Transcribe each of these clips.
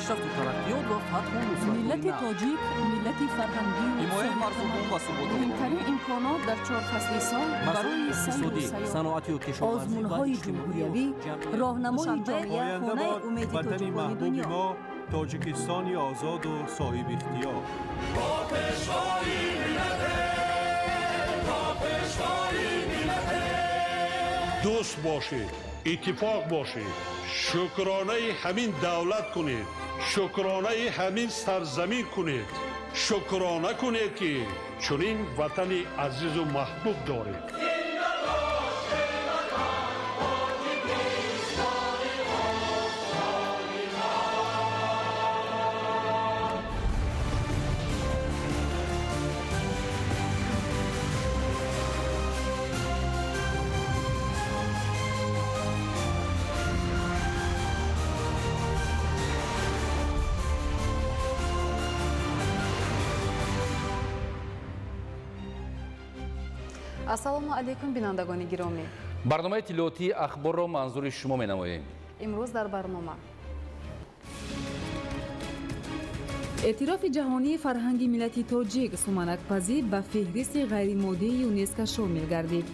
پیشرفت و ترقیات و فتح و نصرت ملت تاجیک ملت فرهنگی حمایت مردم و ثبات مهمترین امکانات در 4 فصل سال برای سیر و سیاحت، صنعتی و کشاورزی آزمون‌های جمهوریوی، راهنمای جامعه خانه امید تاجیکان دنیا. ما تاجیکستانی آزاد و صاحب اختیار. دوست باشید، اتفاق باشید، شکرانه همین دولت کنید، شکرانه همین سرزمین کنید، شکرانه کنید که چنین وطن عزیز و محبوب دارید. ассалому алайкум бинандагони гиромӣ. барномаи иттилоотии ахборро манзури шумо менамоем. имрӯз дар барнома اعتراف جهانی فرهنگ ملت تاجیک سومنک‌پزی به فهرست غیرمادی یونسکو شامل گردید.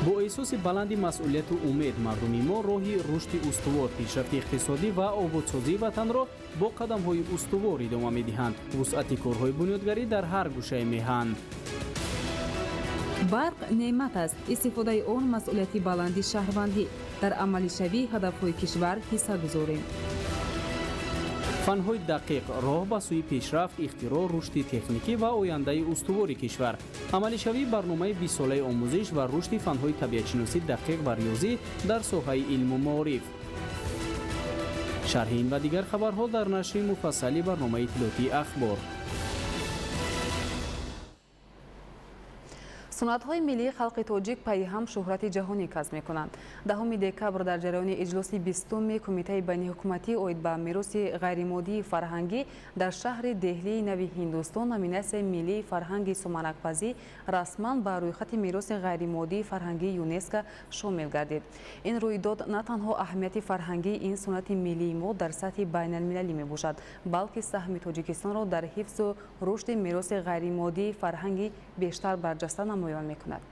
با احساس بلند مسئولیت و امید مردمی ما راهی رشد استوار، پیشرفت اقتصادی و آبادسازی وطن را با قدم‌های استوار ادامه می‌دهند. وسعت کارهای بنیادگری در هر گوشه میهن. برق نعمت است. استفاده آن مسئولیت بلندی شهروندی در عملی شوی هدف‌های کشور حصه گذاریم. فن‌های دقیق راه به سوی پیشرفت، اختراع، رشد تکنیکی و آینده استوار کشور. عملی شوی برنامه 20 ساله آموزش و رشد فن‌های طبیعت‌شناسی دقیق و ریاضی در ساحه علم و معارف. شرح این و دیگر خبرها در نشر مفصلی برنامه اطلاعاتی اخبار. сунъатҳои миллии халқи тоҷик пайи ҳам шӯҳрати ҷаҳонӣ касб мекунанд. 10 декабр дар ҷараёни иҷлоси 20-уми кумитаи байниҳукуматӣ оид ба мероси ғайримоддии фарҳангӣ дар шаҳри деҳлии нави ҳиндустон номинатсияи миллии фарҳанги суманакпазӣ расман ба рӯйхати мероси ғайримоддии фарҳангии ЮНЕСКО шомил гардид. ин рӯйдод на танҳо аҳамияти фарҳангии ин сунъати миллии мо дар сатҳи байналмилалӣ мебошад, балки саҳми Тоҷикистонро дар ҳифзу рушди мероси ғайримоддии фарҳангӣ бештар барҷаста намояд میکند.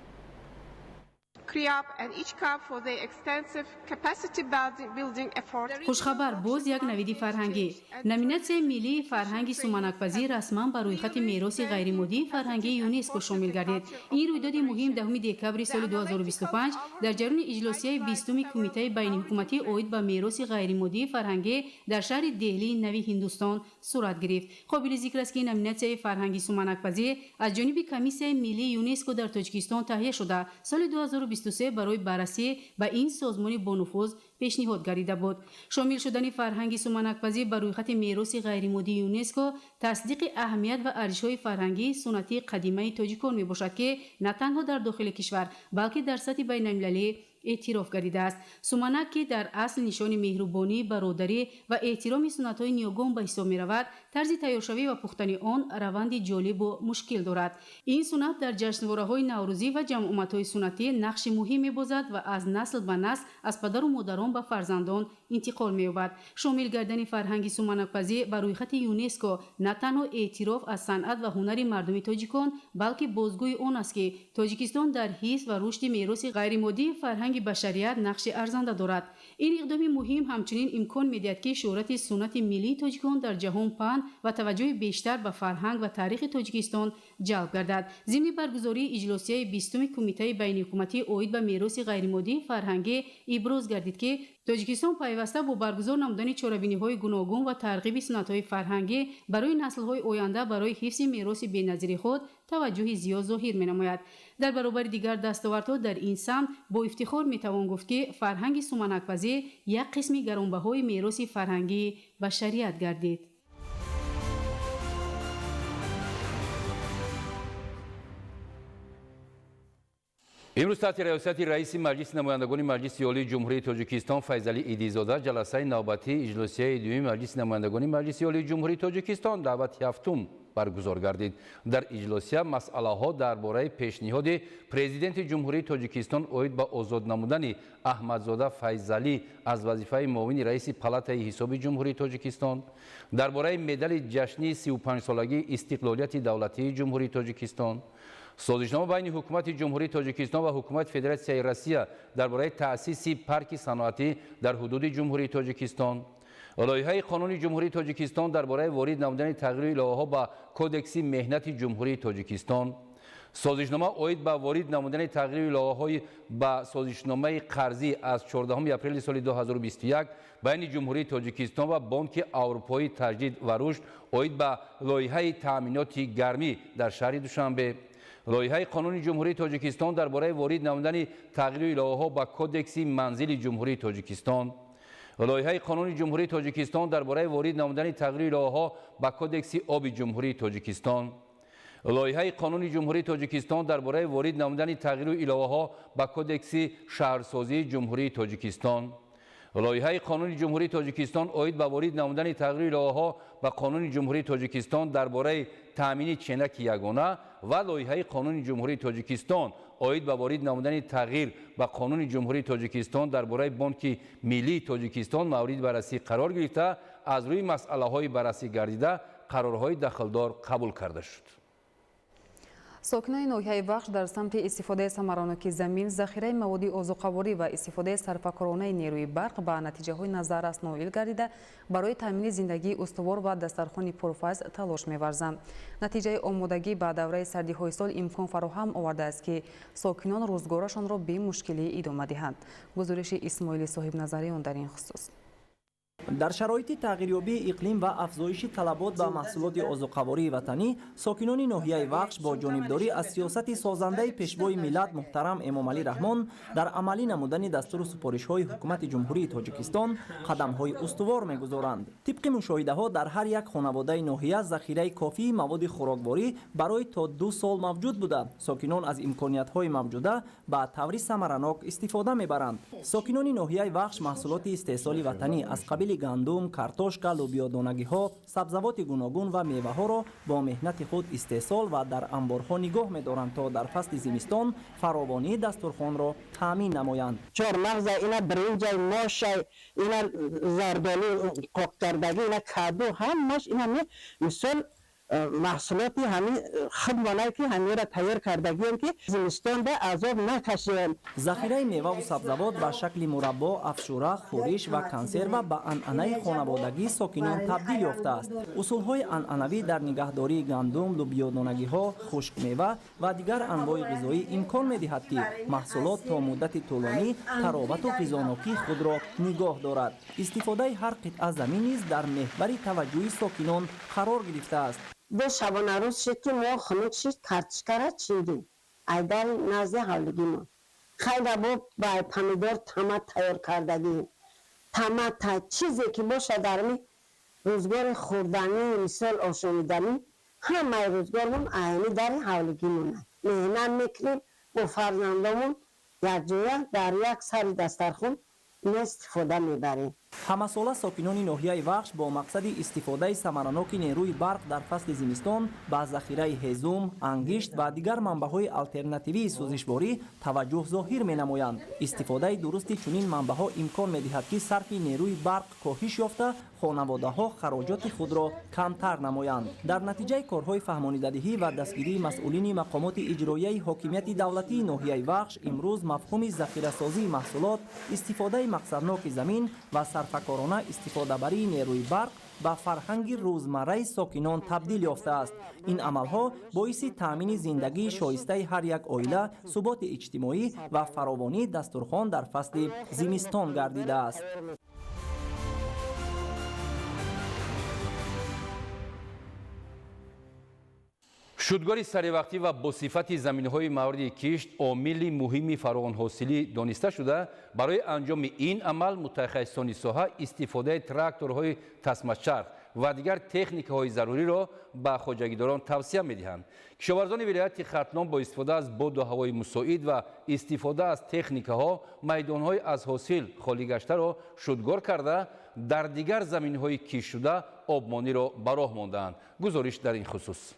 хушхабар боз як навиди фарҳангӣ. номинатсияи миллии фарҳанги суманакпазӣ расман ба рӯйхати мероси ғайримоддии фарҳангии ЮНЕСКО шомил гардид. ин рӯйдоди муҳим 10 декабри соли 2025 дар ҷараёни иҷлосияи 20-уми кумитаи байниҳукуматӣ оид ба мероси ғайримоддии фарҳангӣ дар шаҳри деҳлии нави ҳиндустон сурат гирифт. қобили зикр аст ки номинатсияи фарҳанги суманакпазӣ аз ҷониби комиссияи миллии ЮНЕСКО дар Тоҷикистон таҳия шуда соли 2023 барои баррасӣ ба ин созмони бонуфуз пешниҳод гардида буд. шомил шудани фарҳанги суманакпазӣ ба рӯйхати мероси ғайримоддии ЮНЕСКО тасдиқи аҳамият ва арзишҳои фарҳангии сунъати қадимаи тоҷикон мебошад ки на танҳо дар дохили кишвар, балки дар сатҳи байналмилалӣ эътироф гардидааст. суманак ки дар асл нишони меҳрубонӣ, бародарӣ ва эҳтироми сунъатҳои ниёгон ба ҳисоб меравад, тарзи тайёршавӣ ва пухтани он раванди ҷолибу мушкил дорад. ин сунъат дар ҷашнвораҳои наврӯзӣ ва ҷамъомадҳои сунъатӣ нақши муҳим мебозад ва аз насл ба насл аз падару модарон ба фарзандон интиқол меёбад. шомил гардани фарҳанги суманакпазӣ ба рӯйхати ЮНЕСКО на танҳо эътироф аз санъат ва ҳунари мардуми тоҷикон, балки бозгӯи он аст ки Тоҷикистон дар ҳифз ва рушди мероси ғайримоддии фарҳанги башарият нақши арзанда дорад. ин иқдоми муҳим ҳамчунин имкон медиҳад ки шӯҳрати сунъати миллии тоҷикон дар ҷаҳон паҳн ва таваҷҷӯҳи бештар ба фарҳанг ва таърихи Тоҷикистон ҷалб гардад. зимни баргузории иҷлосияи 20-уми кумитаи байниҳукуматӣ оид ба мероси ғайримоддии фарҳангӣ иброз гардид ки Тоҷикистон пайваста бо баргузор намудани чорабиниҳои гуногун ва тарғиби сунъатҳои фарҳангӣ барои наслҳои оянда барои ҳифзи мероси беназири худ таваҷҷӯҳи зиёд зоҳир менамояд. дар баробари дигар дастовардҳо дар ин самт бо ифтихор метавон гуфт ки фарҳанги суманакпазӣ як қисми гаронбаҳои мероси фарҳангии башарият гардид. امروز تحت ریاست رئیس مجلس نمایندگان مجلس عالی جمهوری تاجیکستان فیضعلی ایدیزاده جلسه نوبتی اجلاسیه دوم مجلس نمایندگان مجلس عالی جمهوری تاجیکستان دعوت هفتم баргузор гардид. Дар иҷлосия масъалаҳо дар бораи пешниҳоди президенти ҷумҳурии Тоҷикистон оид ба озод намудани Аҳмадзода Файзалӣ аз вазифаи муовини раиси палатаи ҳисоби ҷумҳурии Тоҷикистон, дар бораи медали ҷашнии 35-солагии истиқлолияти давлатии ҷумҳурии Тоҷикистон, созишнома байни ҳукумати ҷумҳурии Тоҷикистон ва ҳукумати Федератсияи Россия дар бораи таъсиси парки саноатӣ дар ҳудуди ҷумҳурии Тоҷикистон, лоиҳаи қонуни ҷумҳурии Тоҷикистон дар бораи ворид намудани тағйири иловаҳо ба кодекси меҳнати ҷумҳурии Тоҷикистон, созишнома оид ба ворид намудани тағйири иловаҳои ба созишномаи қарзӣ аз 14 апрели соли 2021 байни ҷумҳурии Тоҷикистон ва Бонки Аврупои таҷдид ва рушд оид ба лоиҳаи таъминоти гармӣ дар шаҳри Душанбе, лоиҳаи қонуни ҷумҳурии Тоҷикистон дар бораи ворид намудани тағйири иловаҳо ба кодекси манзили ҷумҳурии Тоҷикистон, лоиҳаи қонуни ҷумҳурии Тоҷикистон дар бораи ворид намудани тағйири иловаҳо ба кодекси оби ҷумҳурии Тоҷикистон, лоиҳаи қонуни ҷумҳурии Тоҷикистон дар бораи ворид намудани тағйири иловаҳо ба кодекси шаҳрсозии ҷумҳурии Тоҷикистон, лоиҳаи қонуни ҷумҳурии Тоҷикистон оид ба ворид намудани тағйири иловаҳо ба қонуни ҷумҳурии Тоҷикистон дар бораи таъмини ченаки ягона ва лоиҳаи қонуни ҷумҳурии Тоҷикистон оид ба ворид намудани тағйир ба қонуни ҷумҳурии Тоҷикистон дар бораи Бонки Миллии Тоҷикистон мавриди баррасӣ қарор гирифта, аз рӯи масъалаҳои баррасӣ гардида қарорҳои дахлдор қабул карда шуд. сокинони ноҳияи Вахш дар самти истифодаи самароноки замин, захираи маводи озуқаворӣ ва истифодаи сарфакоронаи нерӯи барқ ба натиҷаҳои назаррас ноил гардида барои таъмини зиндагии устувор ва дастархони пурфайз талош меварзанд. Натиҷаи омодагӣ ба давраи сардиҳои сол имкон фароҳам овардааст, ки сокинон рӯзгорашонро бе мушкилӣ идома диҳанд. гузориши Исмоили соҳибназариён дар ин хусус. дар шароити тағйирёбии иқлим ва афзоиши талабот ба маҳсулоти озуқавории ватанӣ, сокинони ноҳияи Вахш бо ҷонибдорӣ аз сиёсати созандаи пешвои миллат муҳтарам Эмомалӣ Раҳмон дар амалӣ намудани дастуру супоришҳои ҳукумати ҷумҳурии Тоҷикистон қадамҳои устувор мегузоранд. тибқи мушоҳидаҳо дар ҳар як хонаводаи ноҳия захираи кофии маводи хӯрокворӣ барои то 2 сол мавҷуд буда, сокинон аз имкониятҳои мавҷуда ба таври самаранок истифода мебаранд. сокинони ноҳияи Вахш маҳсулоти истеҳсоли ватанӣ аз қабили гандум, картошка, лӯбиёдонагиҳо, сабзавоти гуногун ва меваҳоро бо меҳнати худ истеҳсол ва дар амборҳо нигоҳ медоранд, то дар фасли зимистон фаровонии дастурхонро таъмин намоянд. чормағза, ина бринҷай, мошай, ина зардолӣ қоқкардаги, ина каду, ҳамаш ина мисол маҳсулоти ҳамин худмонае ки ҳамира тайёр кардагием ки зимистонда азоб накашем. захираи меваву сабзавот ба шакли мураббо, афшура, хӯриш ва консерва ба анъанаи хонаводагии сокинон табдил ёфтааст. усулҳои анъанавӣ дар нигаҳдории гандум, лӯбиёдонагиҳо, хушкмева ва дигар анвои ғизоӣ имкон медиҳад, ки маҳсулот то муддати тӯлонӣ таровату ғизонокии худро нигоҳ дорад. истифодаи ҳар қитъа замин низ дар меҳвари таваҷҷӯҳи сокинон қарор гирифтааст. до шабонарӯз шид ки мо хунук шид картишкара чиндем айдар назди ҳавлигимо хайда бо ба помидор тама тайёр кардагӣ тамата чизе ки боша дар ми рӯзгори хӯрданӣ мисол ошомиданӣ ҳамаи рӯзгормон айни дари ҳавлигимона меҳнат мекунем бо фарзандомон якҷоя дар як сари дастархон истифода мебарем. ҳамасола сокинони ноҳияи Вахш бо мақсади истифодаи самараноки нерӯи барқ дар фасли зимистон ба захираи ҳезум, ангишт ва дигар манбаъҳои алтернативии сӯзишворӣ таваҷҷӯҳ зоҳир менамоянд. истифодаи дурусти чунин манбаъҳо имкон медиҳад, ки сарфи нерӯи барқ коҳиш ёфта, хонаводаҳо хароҷоти худро камтар намоянд. дар натиҷаи корҳои фаҳмонидадиҳӣ ва дастгирии масъулини мақомоти иҷроияи ҳокимияти давлатии ноҳияи Вахш имрӯз мафҳуми захирасозии маҳсулот, истифодаи мақсадноки замин ва сарфакорона истифодабарии нерӯи барқ ба фарҳанги рӯзмарраи сокинон табдил ёфтааст. ин амалҳо боиси таъмини зиндагии шоистаи ҳар як оила, суботи иҷтимоӣ ва фаровонии дастурхон дар фасли зимистон гардидааст. шудгори саривақтӣ ва босифати заминҳои мавриди кишт омили муҳими фаровонҳосилӣ дониста шуда, барои анҷоми ин амал мутахассисони соҳа истифодаи тракторҳои тасмачарх و دیگر تکنیک‌های ضروری را به خواجگیداران توصیه می‌دهند. کشاورزان ولایت ختلان با استفاده از باد و هوای مساعد و استفاده از تکنیک‌ها میدان‌های از حاصل خالی گشته را شودگار کرده در دیگر زمین‌های کشت شده آبمانی را به راه ماندند. گزارش در این خصوص.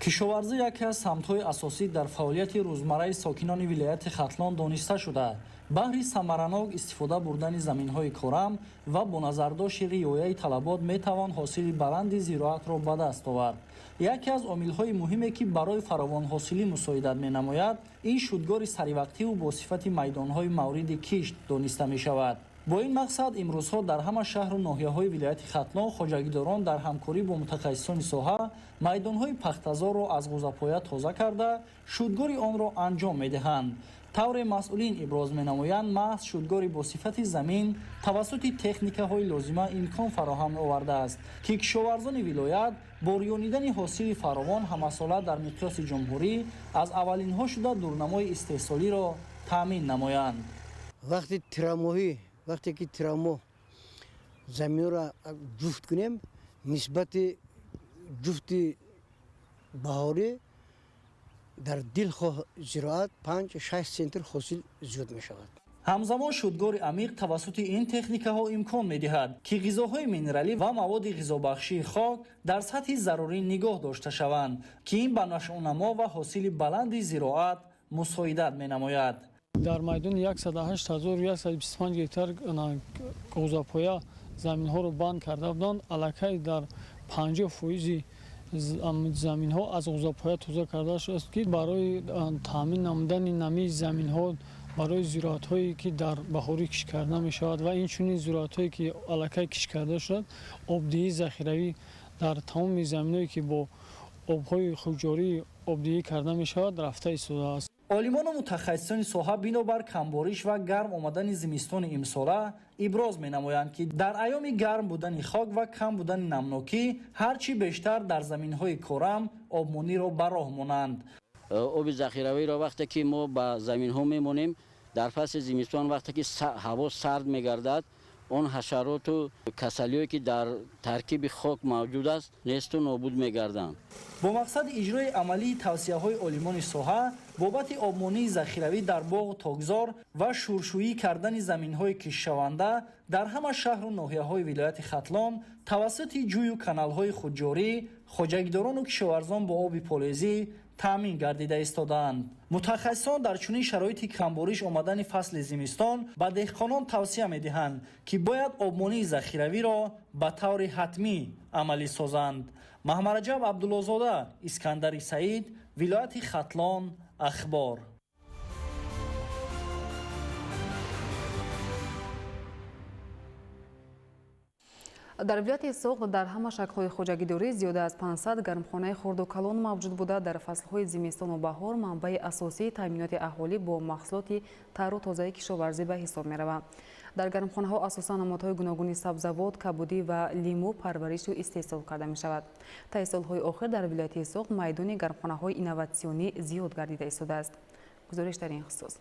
кишоварзӣ яке аз самтҳои асосӣ дар фаъолияти рӯзмарраи сокинони вилояти хатлон дониста шуда баҳри самаранок истифода бурдани заминҳои корам ва бо назардошти риояи талабот метавон ҳосили баланди зироатро ба даст овард. яке аз омилҳои муҳиме ки барои фаровонҳосилӣ мусоидат менамояд ин шудгори саривақтиву бо сифати майдонҳои мавриди кишт дониста мешавад. бо ин мақсад имрӯзҳо дар ҳама шаҳру ноҳияҳои вилояти хатлон хоҷагидорон дар ҳамкорӣ бо мутахассисони соҳа майдонҳои пахтазорро аз ғӯзапоя тоза карда шудгори онро анҷом медиҳанд. тавре масъулин иброз менамоянд маҳз шудгори бо сифати замин тавассути техникаҳои лозима имкон фароҳам овардааст ки кишоварзони вилоят бо рӯёнидани ҳосили фаровон ҳамасола дар миқёси ҷумҳурӣ аз аввалинҳо шуда дурнамои истеҳсолиро таъмин намоянд. وقتی که ترامو زمین را جفت کنیم نسبت جفت بهاری در دل زراعت 5-6 سنتر حاصل زیاد می شود. ҳамзамон шудгори амиқ тавассути ин техникаҳо имкон медиҳад ки ғизоҳои минералӣ ва маводи ғизобахшии хок дар сатҳи зарурӣ нигоҳ дошта шаванд ки ин ба нашъунамо ва ҳосили баланди зироат мусоидат менамояд. дар майдони 108125 гектар ғӯзапоя заминҳоро банд карда буданд. аллакай дар 50% заминҳо аз ғӯзапоя тоза карда шудааст ки барои таъмин намудани намии заминҳо барои зироатҳое ки дар баҳорӣ кишт карда мешавад ва инчунин зироатҳое ки аллакай кишт карда шуданд обдиҳии захиравӣ дар тамоми заминҳое ки бо обҳои худҷорӣ обдиҳӣ карда мешавад рафта истодааст. олимону мутахассисони соҳа бинобар камбориш ва гарм омадани зимистони имсола иброз менамоянд ки дар айёми гарм будани хок ва кам будани намнокӣ ҳарчи бештар дар заминҳои корам обмониро ба роҳ монанд. оби захиравиро вақте ки мо ба заминҳо мемонем дар фасли зимистон вақте ки ҳаво сард мегардад он ҳашароту касалие ки дар таркиби хок мавҷуд аст несту нобуд мегарданд. бо мақсади иҷрои амалии тавсияҳои олимони соҳа бобати обмонии захиравӣ дар боғу тогзор ва шӯршӯӣ кардани заминҳои киштшаванда дар ҳама шаҳру ноҳияҳои вилояти хатлон тавассути ҷӯю каналҳои худҷорӣ хоҷагидорону кишоварзон бо оби полезӣ таъмин гардида истодаанд. мутахассисон дар чунин шароити камбориш омадани фасли зимистон ба деҳқонон тавсия медиҳанд ки бояд обмонии захиравиро ба таври ҳатмӣ амалӣ созанд. маҳмараҷаб абдуллозода, искандари саид, вилояти хатлон, ахбор. дар вилояти соғд дар ҳама шаклҳои хоҷагидорӣ зиёда аз 500 гармхонаи хурду калон мавҷуд буда дар фаслҳои зимистону баҳор манбаи асосии таъминоти аҳолӣ бо маҳсулоти тару тозаи кишоварзӣ ба ҳисоб меравад. дар гармхонаҳо асосан намудҳои гуногуни сабзавот, кабудӣ ва лимӯ парваришу истеҳсол карда мешавад. таи солҳои охир дар вилояти соғд майдони гармхонаҳои инноватсионӣ зиёд гардида истодааст. гузориш дар ин хусус.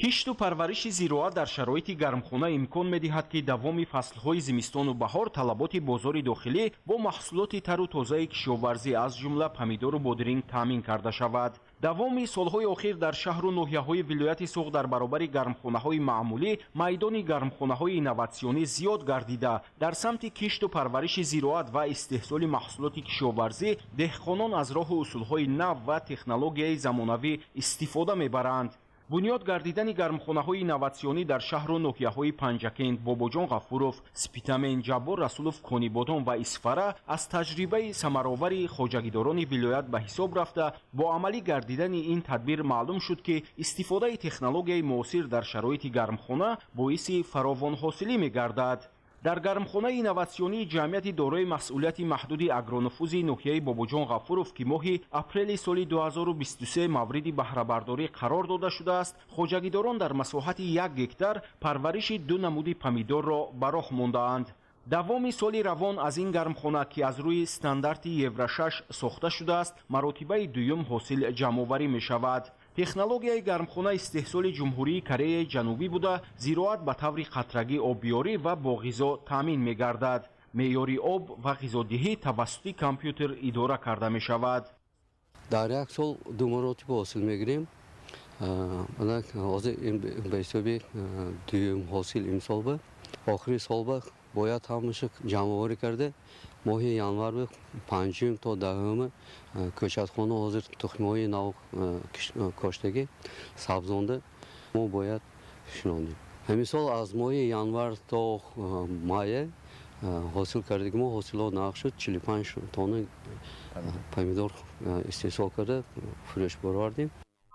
кишту парвариши зироат дар шароити гармхона имкон медиҳад ки давоми фаслҳои зимистону баҳор талаботи бозори дохилӣ бо маҳсулоти тару тозаи кишоварзӣ аз ҷумла помидору бодиринг таъмин карда шавад. давоми солҳои охир дар шаҳру ноҳияҳои вилояти соғд дар баробари гармхонаҳои маъмулӣ майдони гармхонаҳои инноватсионӣ зиёд гардида дар самти кишту парвариши зироат ва истеҳсоли маҳсулоти кишоварзӣ деҳқонон аз роҳу усулҳои нав ва технологияи замонавӣ истифода мебаранд. бунёд гардидани гармхонаҳои инноватсионӣ дар шаҳру ноҳияҳои панҷакент, бобоҷон ғафуров, спитамен, ҷаббор расулов, конибодон ва исфара аз таҷрибаи самаровари хоҷагидорони вилоят ба ҳисоб рафта, бо амалӣ гардидани ин тадбир маълум шуд ки истифодаи технологияи муосир дар шароити гармхона боиси фаровонҳосилӣ мегардад. дар гармхонаи инноватсионии ҷамъияти дорои масъулияти маҳдуди агронуфузи ноҳияи бобоҷон ғафуров ки моҳи апрели соли 2023 мавриди баҳрабардорӣ қарор дода шудааст, хоҷагидорон дар масоҳати 1 гектар парвариши 2 намуди помидорро ба роҳ мондаанд. давоми соли равон аз ин гармхона ки аз рӯи стандарти евро 6 сохта шудааст, маротибаи дуюм ҳосил ҷамъоварӣ мешавад. технологияи гармхона истеҳсоли ҷумҳурии Кореяи Ҷанубӣ буда, зироат ба таври қатрагӣ оббиёрӣ ва бо ғизо таъмин мегардад. меъёри об ва ғизодиҳӣ тавассути компютер идора карда мешавад. дар як сол ду маротиба ҳосил мегирем. ҳозир ба ҳисоби дуюм ҳосил имсол ба охири сол ба бояд ҳамаша ҷамъоварӣ карда моҳи январ 5 то 10 кӯчатхона ҳозир тухмиҳои нав коштагӣ сабзонда мо бояд шинонем. ҳамин сол аз моҳи январ то майя ҳосил кардагӣ мо ҳосилот нақ шуд. 45 тонна помидор истеҳсол карда фурӯш баровардем.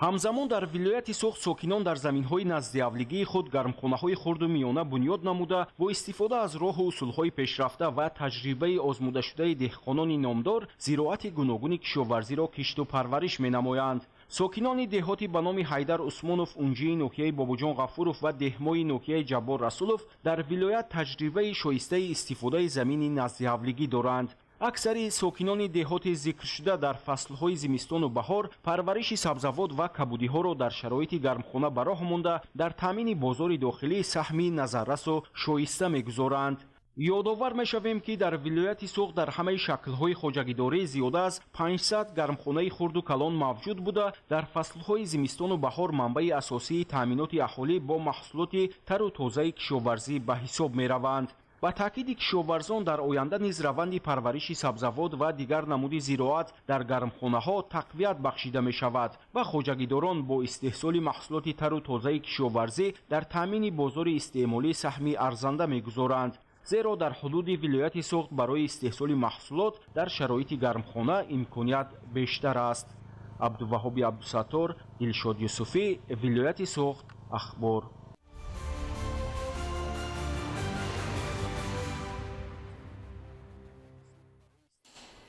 ҳамзамон дар вилояти Суғд сокинон дар заминҳои наздиавлигии худ гармхонаҳои хурду миёна бунёд намуда, бо истифода аз роҳу усулҳои пешрафта ва таҷрибаи озмудашудаи деҳқонони номдор зироати гуногуни кишоварзиро кишту парвариш менамоянд. сокинони деҳоти ба номи Ҳайдар Усмонов, унҷии ноҳияи Бобоҷон Ғафуров ва деҳмои ноҳияи Ҷаббор Расулов дар вилоят таҷрибаи шоистаи истифодаи замини наздиавлигӣ доранд. аксари сокинони деҳоти зикршуда дар фаслҳои зимистону баҳор парвариши сабзавот ва кабудиҳоро дар шароити гармхона ба роҳ монда, дар таъмини бозори дохилӣ саҳми назаррасу шоиста мегузоранд. ёдовар мешавем ки дар вилояти Суғд дар ҳамаи шаклҳои хоҷагидорӣ зиёда аз 500 гармхонаи хурду калон мавҷуд буда, дар фаслҳои зимистону баҳор манбаи асосии таъминоти аҳолӣ бо маҳсулоти тару тозаи кишоварзӣ ба ҳисоб мераванд. ба таъкиди кишоварзон дар оянда низ раванди парвариши сабзавот ва дигар намуди зироат дар гармхонаҳо тақвият бахшида мешавад ва хоҷагидорон бо истеҳсоли маҳсулоти тару тозаи кишоварзӣ дар таъмини бозори истеъмолӣ саҳми арзанда мегузоранд. зеро дар ҳудуди вилояти Суғд барои истеҳсоли маҳсулот дар шароити гармхона имконият бештар аст. абдуваҳоби абдусаттор, Дилшод Юсуфӣ, вилояти Суғд, ахбор.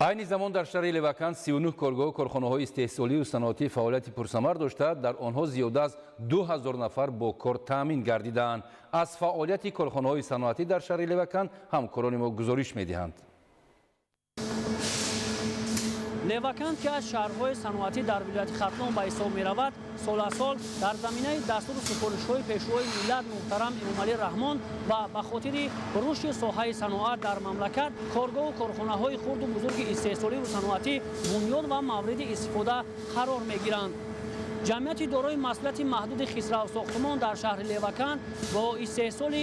айни замон дар шаҳри Левакан 39 коргоҳ корхонаҳои истеҳсолию саноатӣ фаъолияти пурсамар дошта, дар онҳо зиёда аз 2000 нафар бо кор таъмин гардидаанд. аз фаъолияти корхонаҳои саноатӣ дар шаҳри Левакан ҳамкорони мо гузориш медиҳанд. левакан ки аз шаҳрҳои саноатӣ дар вилояти Хатлон ба ҳисоб меравад, соласол дар заминаи дастуру супоришҳои пешрои миллат муҳтарам Эмомалӣ Раҳмон ва ба хотири рушди соҳаи саноат дар мамлакат коргоҳу корхонаҳои хурду бузурги истеҳсолию саноатӣ бунёд ва мавриди истифода қарор мегиранд. ҷамъияти дорои масъулияти маҳдуди хисравсохтумон дар шаҳри Левакан бо истеҳсоли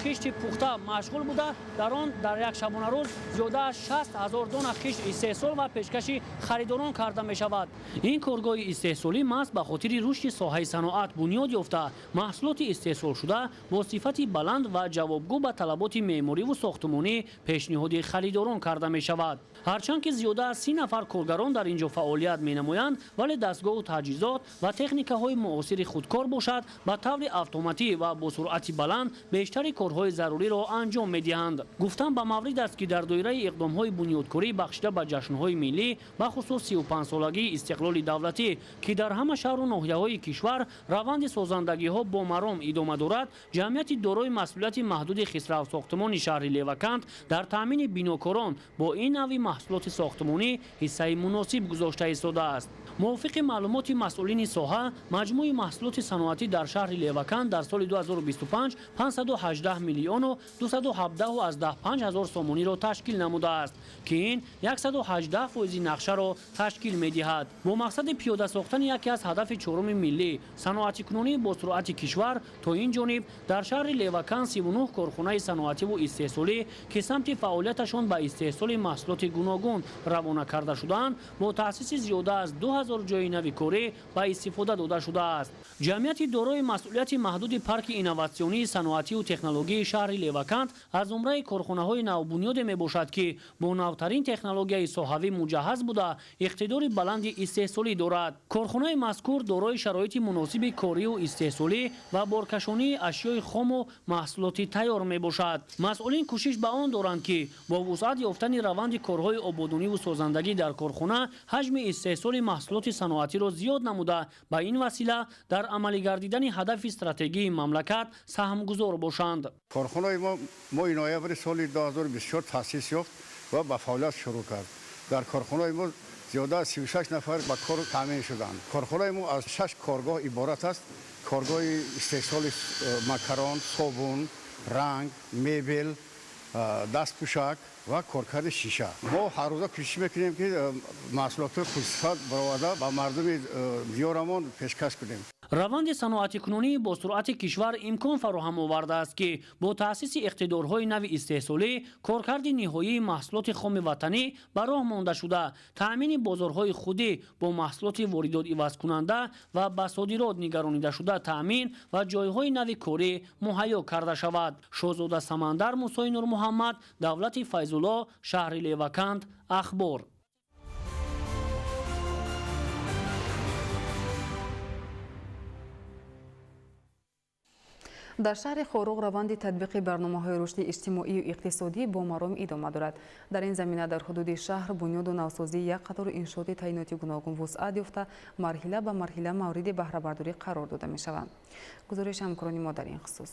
хишти пухта машғул буда, дар он дар як шабонарӯз зиёда аз 60 000 дона хишт истеҳсол ва пешкаши харидорон карда мешавад. ин коргоҳи истеҳсолӣ маҳз ба хотири рушди соҳаи саноат бунёд ёфта, маҳсулоти истеҳсолшуда бо сифати баланд ва ҷавобгӯ ба талаботи меъмориву сохтумонӣ пешниҳоди харидорон карда мешавад. ҳарчанд ки зиёда аз 30 нафар коргарон дар ин ҷо фаъолият менамоянд, вале дастгоҳу таҷҳизот ва техникаҳои муосири худкор бошад, ба таври автоматӣ ва бо суръати баланд бештари корҳои заруриро анҷом медиҳанд. гуфтан ба маврид аст ки дар доираи иқдомҳои бунёдкорӣ бахшида ба ҷашнҳои миллӣ, бахусус 35-солагии истиқлоли давлатӣ, ки дар ҳама шаҳру ноҳияҳои кишвар раванди созандагиҳо бо маром идома дорад, ҷамъияти дорои масъулияти маҳдуди хисравсохтумони шаҳри Леваканд дар таъмини бинокорон бо ин нави маҳсулоти сохтумонӣ ҳиссаи муносиб гузошта истодааст. мувофиқи маълумоти масъулини соҳа, маҷмӯи маҳсулоти саноатӣ дар шаҳри Левакан дар соли 2025 518 миллиону 217,5 ҳазор сомониро ташкил намудааст, ки ин 118% нақшаро ташкил медиҳад. бо мақсади пиёда сохтани яке аз ҳадафи чоруми миллӣ, саноатикунонӣ бо суръати кишвар, то ин ҷониб дар шаҳри Левакан 39 корхонаи саноативу истеҳсолӣ, ки самти фаъолияташон ба истеҳсоли маҳсулоти гуногун равона карда шудаанд, бо таъсиси зиёда аз 2000 ҷойи нави корӣ ба истифода дода шудааст. ҷамъияти дорои масъулияти маҳдуди парки инноватсионии саноативу технологияи шаҳри Леваканд аз зумраи корхонаҳои навбунёде мебошад, ки бо навтарин технологияи соҳавӣ муҷаҳҳаз буда, иқтидори баланди истеҳсолӣ дорад. корхонаи мазкур дорои шароити муносиби корию истеҳсолӣ ва боркашонии ашёи хому маҳсулоти тайёр мебошад. масъулин кӯшиш ба он доранд, ки бо вусъат ёфтани раванди корҳои ободониву созандагӣ дар корхона ҳаҷми истеҳсоли маҳсулоти саноатиро зиёд намуда, ба ин васила дар амалӣ гардидани ҳадафи стратегии мамлакат саҳмгузор бошанд. корхонаи моҳи ноябри соли 2024 таъсис ёфт ва ба фаъолият шурӯъ кард. дар корхонаи мо زیاده از 36 نفر به کار تامین شدند. کارخانه ما از 6 کارگاه عبارت است. کارگاه استحصال مکران، صابون، رنگ، مبل، دستپوشک و کارکرد شیشه. ما هر روز کوشش میکنیم که محصولات خوشصفت برآورده به مردم دیارمان پیشکش کنیم. روند صنعت کنونی با سرعت کشور امکان فراهم آورده است که با تأسیس اقتدارهای نو استحصالی کارکرد نهایی محصولات خام وطنی به راه مانده شده تأمین بازارهای خودی با محصولات واردات عوض کننده و به صادرات نگرانیده شده تأمین و جایهای نو کاری مهیا کرده شود. شاهزاده سمندر موسی نور محمد، دولت فیض‌الله، شهر لیوکند، اخبار. در شهر خوروغ روند تطبیق برنامه‌های رشد اجتماعی و اقتصادی با مرام ادامه دارد. در این زمینه در حدود شهر بنیاد و نوسازی یک قطار انشاءات تعیناتی گوناگون وسعت یافته مرحله به مرحله مورد بهره برداری قرار داده می‌شوند. گزارش همکاران ما در این خصوص.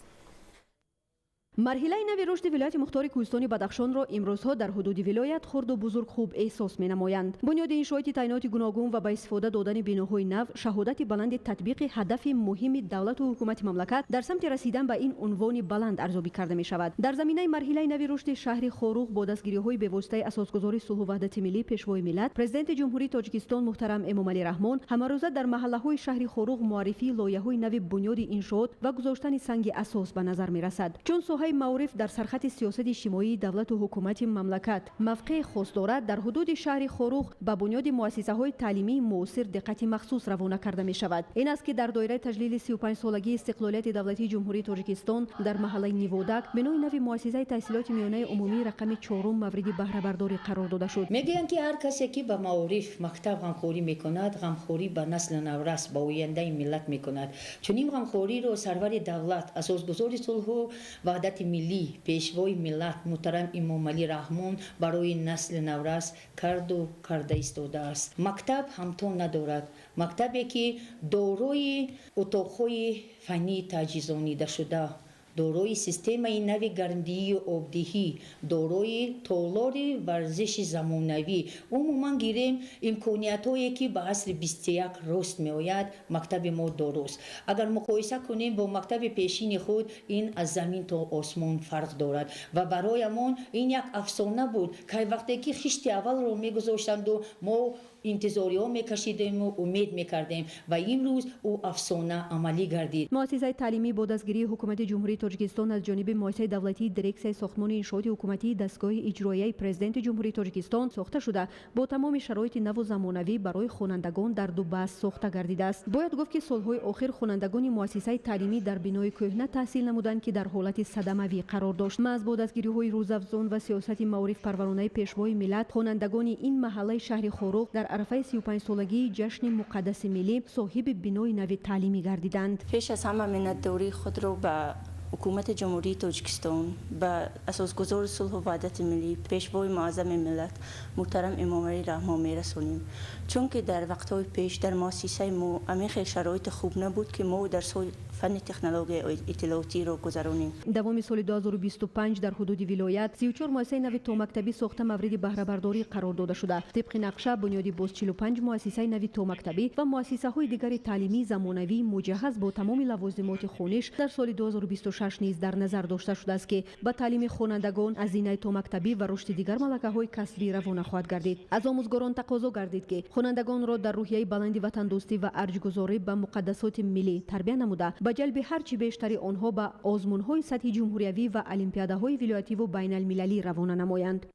مرحله نوی رشد ولایت مختار کوهستان بدخشان را امروزها در حدود ولایت خرد و بزرگ خوب احساس می‌نمایند. بنیاد انشاءات تعینات گوناگون و با استفاده دادن بناهای نو شهادت بلند تطبیق هدف مهم دولت و حکومت مملکت در سمت رسیدن به این عنوان بلند ارزیابی کرده می‌شود. در زمینه مرحله نوی رشد شهر خوروغ با دستگیری‌های به واسطه اساسگذار صلح و وحدت ملی پیشوای ملت پرزیدنت جمهوری تاجیکستان محترم امام علی رحمان همروزه در محله‌های شهر خوروغ معرفی لایحه‌های نو بنیاد انشاءات و گذاشتن سنگ اساس به نظر می‌رسد. چون ساحه معارف در سرخط سیاست اجتماعی دولت و حکومت مملکت موقع خاص دارد، در حدود شهر خوروغ به بنیاد مؤسسه‌های تعلیمی معاصر دقت مخصوص روانه کرده می شود. این است که در دایره تجلیل 35 سالگی استقلالیت دولتی جمهوری تاجیکستان در محله نیودک بنای نو مؤسسه تحصیلات میانه عمومی رقم 4 مورد بهره برداری قرار داده شد. میگویند که هر کسی که به معارف مکتب غمخوری میکند غمخوری به نسل نورس به آینده ملت میکند. چون این غمخوری را سرور دولت اساسگذار صلح و وحدت ملی پیشوای ملت محترم امام علی رحمان برای نسل نورس کرد و کرده ایستاده است. مکتب همتون ندارد. مکتبی که دارای اتاقهای فنی تجهیزانیده شده، دارای سیستم نوی گرمدهی و آبدهی، دارای تالار ورزش زمانوی، عموما گیریم امکانیت‌هایی که به عصر 21 رست می‌آید مکتب ما داراست. اگر مقایسه کنیم با مکتب پیشین خود، این از زمین تا آسمان فرق دارد و برایمان این یک افسانه بود که وقتی که خشت اول رو می‌گذاشتند و ما انتظاری ها میکشیدیم و امید میکردیم و امروز او افسانه عملی گردید. مؤسسه تعلیمی با دستگیری حکومت جمهوری تاجیکستان از جانب مؤسسه دولتی دیرکسیون ساختمان انشاءات حکومتی دستگاه اجرایی پرزیدنت جمهوری تاجیکستان ساخته شده با تمام شرایط نو و زمانوی برای خوانندگان در دو بست ساخته گردیده است. باید گفت که سالهای آخر خوانندگان مؤسسه تعلیمی در بنای کهنه تحصیل نمودند که در حالت صدموی قرار داشت. از با دستگیری‌های روزافزون و سیاست معارف پرورانه پیشوای ملت خوانندگان این محله شهر خوروغ در عرفه 35 سالگی جشن مقدس ملی صاحب بنای نو تعلیمی گردیدند. پیش از همه منتداری خود را به حکومت جمهوری تاجیکستان، به اساسگذار صلح و وحدت ملی پیشوای معظم ملت محترم امام علی رحمان میرسونیم. چون که در وقت‌های پیش در مؤسسه ما امیخ شرایط خوب نبود که ما در فن تکنولوژی اطلاعاتی را گذرانیم. دوام سال 2025 در حدود ولایت 34 مؤسسه نو تا مکتبی ساخته مورد بهره برداری قرار داده شده. طبق نقشه بنیادی باز 45 مؤسسه نو تا مکتبی و مؤسسه‌های دیگر تعلیمی زمانوی مجهز با تمام لوازمات خوانش در سال 2026 نیز در نظر داشته شده است که با تعلیم خوانندگان از هزینه تا مکتبی و رشد دیگر ملکه‌های کسبی روانه خواهد گردید. از آموزگاران تقاضا گردید که خوانندگان را در روحیه بلند وطن دوستی و ارجگذاری به مقدسات ملی تربیت نموده با جلب هرچی بیشتر آنها به آزمون‌های سطحی جمهوریوی و المپیادهای ولایتی و بین المللی روانه نمایند.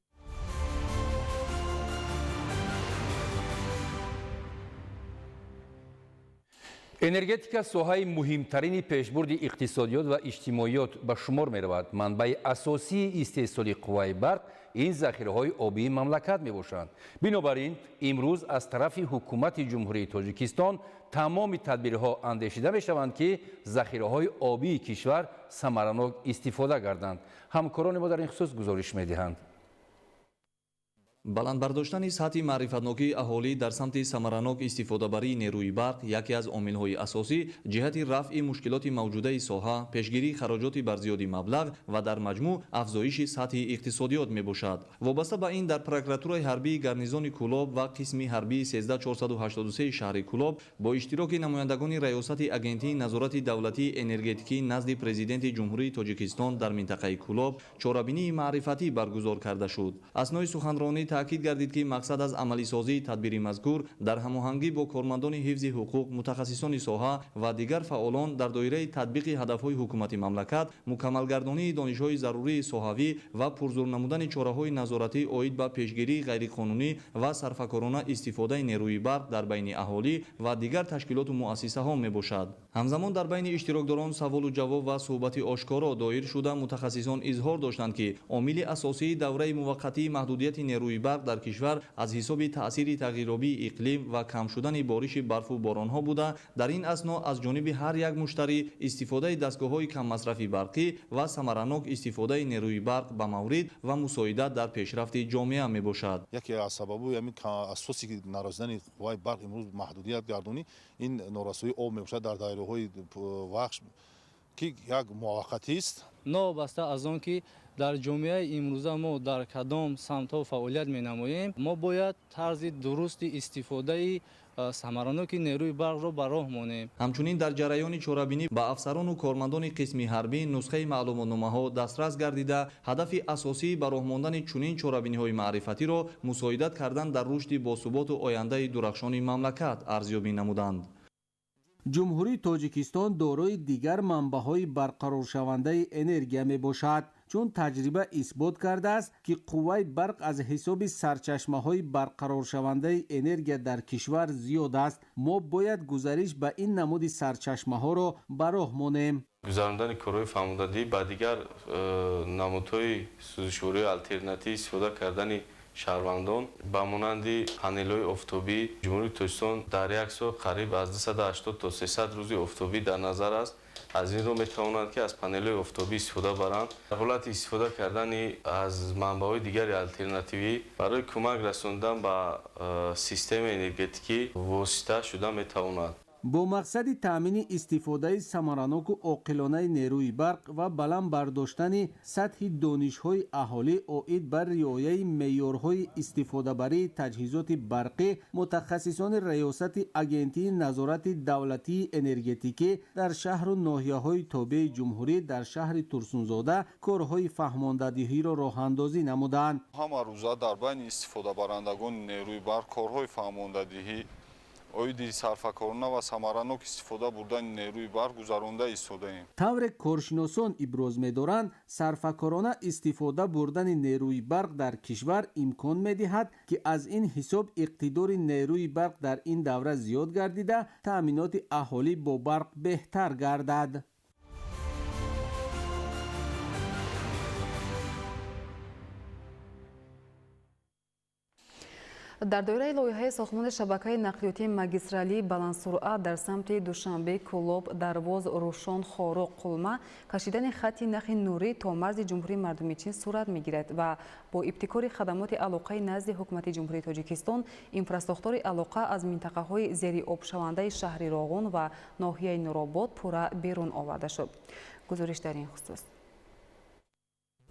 انرژتیکا ساحه مهمترین پیشبرد اقتصادیات و اجتماعیات به شمار می رود. منبع اساسی استحصال قوای برق این ذخیره‌های آبی مملکت می باشند. بنابراین امروز از طرف حکومت جمهوری تاجیکستان تمام تدبیرها اندیشیده می شوند که ذخیره‌های آبی کشور ثمرناک استفاده گردند. همکاران ما در این خصوص گزارش می دهند. баланд бардоштани сатҳи маърифатнокии аҳолӣ дар самти самаранок истифодабарии нерӯи барқ яке аз омилҳои асосӣ ҷиҳати рафъи мушкилоти мавҷудаи соҳа, пешгирии хароҷоти барзиёди маблағ ва дар маҷмӯъ афзоиши сатҳи иқтисодиёт мебошад. Вобаста ба ин дар прокуратураи ҳарбии гарнизони Кӯлоб ва қисми ҳарбии 13483 шаҳри Кӯлоб бо иштироки намояндагони раёсати агентии назорати давлатии энергетикӣ назди президенти ҷумҳурии Тоҷикистон дар минтақаи Кӯлоб чорабинии маърифатӣ баргузор карда шуд. Аснои суханронӣ таъкид гардид ки мақсад аз амалисозии тадбири мазкур дар ҳамоҳангӣ бо кормандони ҳифзи ҳуқуқ, мутахассисони соҳа ва дигар фаъолон дар доираи татбиқи ҳадафҳои ҳукумати мамлакат мукаммалгардонии донишҳои зарурии соҳавӣ ва пурзур намудани чораҳои назоратӣ оид ба пешгирии ғайриқонунӣ ва сарфакорона истифодаи нерӯи барқ дар байни аҳолӣ ва дигар ташкилоту муассисаҳо мебошад. ҳамзамон дар байни иштирокдорон саволу ҷавоб ва суҳбати ошкоро доир шуда мутахассисон изҳор доштанд ки омили асосии давраи муваққатии маҳдудияти нерӯи барқ дар кишвар аз ҳисоби таъсири тағйирёбии иқлим ва кам шудани бориши барфу боронҳо буда, дар ин асно аз ҷониби ҳар як муштарӣ истифодаи дастгоҳҳои каммасрафи барқӣ ва самаранок истифодаи нерӯи барқ ба маврид ва мусоидат дар пешрафти ҷомеа мебошад. яке аз сабабҳои ҳамин асоси нарасидани қувваи барқ имрӯз маҳдудият гардонӣ ин норасоии об мебошад дар доираҳои вахш ки як муваққатист. новобаста аз он ки дар ҷомеаи имрӯза мо дар кадом самтҳо фаъолият менамоем, мо бояд тарзи дурусти истифодаи самараноки нерӯи барқро ба роҳ монем. ҳамчунин дар ҷараёни чорабинӣ ба афсарону кормандони қисми ҳарбӣ нусхаи маълумотномаҳо дастрас гардида, ҳадафи асосии ба роҳ мондани чунин чорабиниҳои маърифатиро мусоидат кардан дар рушди босуботу ояндаи дурахшони мамлакат арзёбӣ намуданд. ҷумҳурии Тоҷикистон дорои дигар манбаъҳои барқароршавандаи энергия мебошад, чун таҷриба исбот кардааст ки қувваи барқ аз ҳисоби сарчашмаҳои барқароршавандаи энергия дар кишвар зиёд аст. мо бояд гузариш ба ин намуди сарчашмаҳоро ба роҳ монем. гузарондани корҳои фаҳмондадӣ ба дигар намудҳои сӯзишвории алтернатив истифода кардани шаҳрвандон ба монанди панелҳои офтобӣ. ҷумҳурии Тоҷикистон дар як сол қариб аз 280 то 300 рӯзи офтобӣ дар назар аст. аз ин ро метавонанд ки аз панелҳои офтобӣ истифода баранд. дар ҳолати истифода кардани аз манбаъҳои дигари алтернативӣ барои кӯмак расондан ба системаи энергетикӣ восита шуда метавонад. бо мақсади таъмини истифодаи самараноку оқилонаи нерӯи барқ ва баланд бардоштани сатҳи донишҳои аҳолӣ оид ба риояи меъёрҳои истифодабарии таҷҳизоти барқӣ, мутахассисони раёсати агентии назорати давлатии энергетикӣ дар шаҳру ноҳияҳои тобеи ҷумҳурӣ дар шаҳри Турсунзода корҳои фаҳмондадиҳиро роҳандозӣ намуданд. ҳама рӯза дар байни истифодабарандагони нерӯи барқ корҳои фаҳмондадиҳӣ оиди сарфакорона ва самаранок истифода бурдани нерӯи барқ гузаронда истодаем. тавре коршиносон иброз медоранд, сарфакорона истифода бурдани нерӯи барқ дар кишвар имкон медиҳад ки аз ин ҳисоб иқтидори нерӯи барқ дар ин давра зиёд гардида, таъминоти аҳолӣ бо барқ беҳтар гардад. дар доираи лоиҳаи сохтмони шабакаи нақлиётии магистралии баландсуръат дар самти Душанбе, Кӯлоб, Дарвоз, Рӯшон, Хоруқ, Қулма кашидани хатти нахи нурӣ то марзи ҷумҳурии мардуми Чин сурат мегирад ва бо ибтикори хадамоти алоқаи назди ҳукумати ҷумҳурии Тоҷикистон инфраструктураи алоқа аз минтақаҳои зериобшавандаи шаҳри Роғун ва ноҳияи Нуробод пурра берун оварда шуд. гузориш дар ин хусус.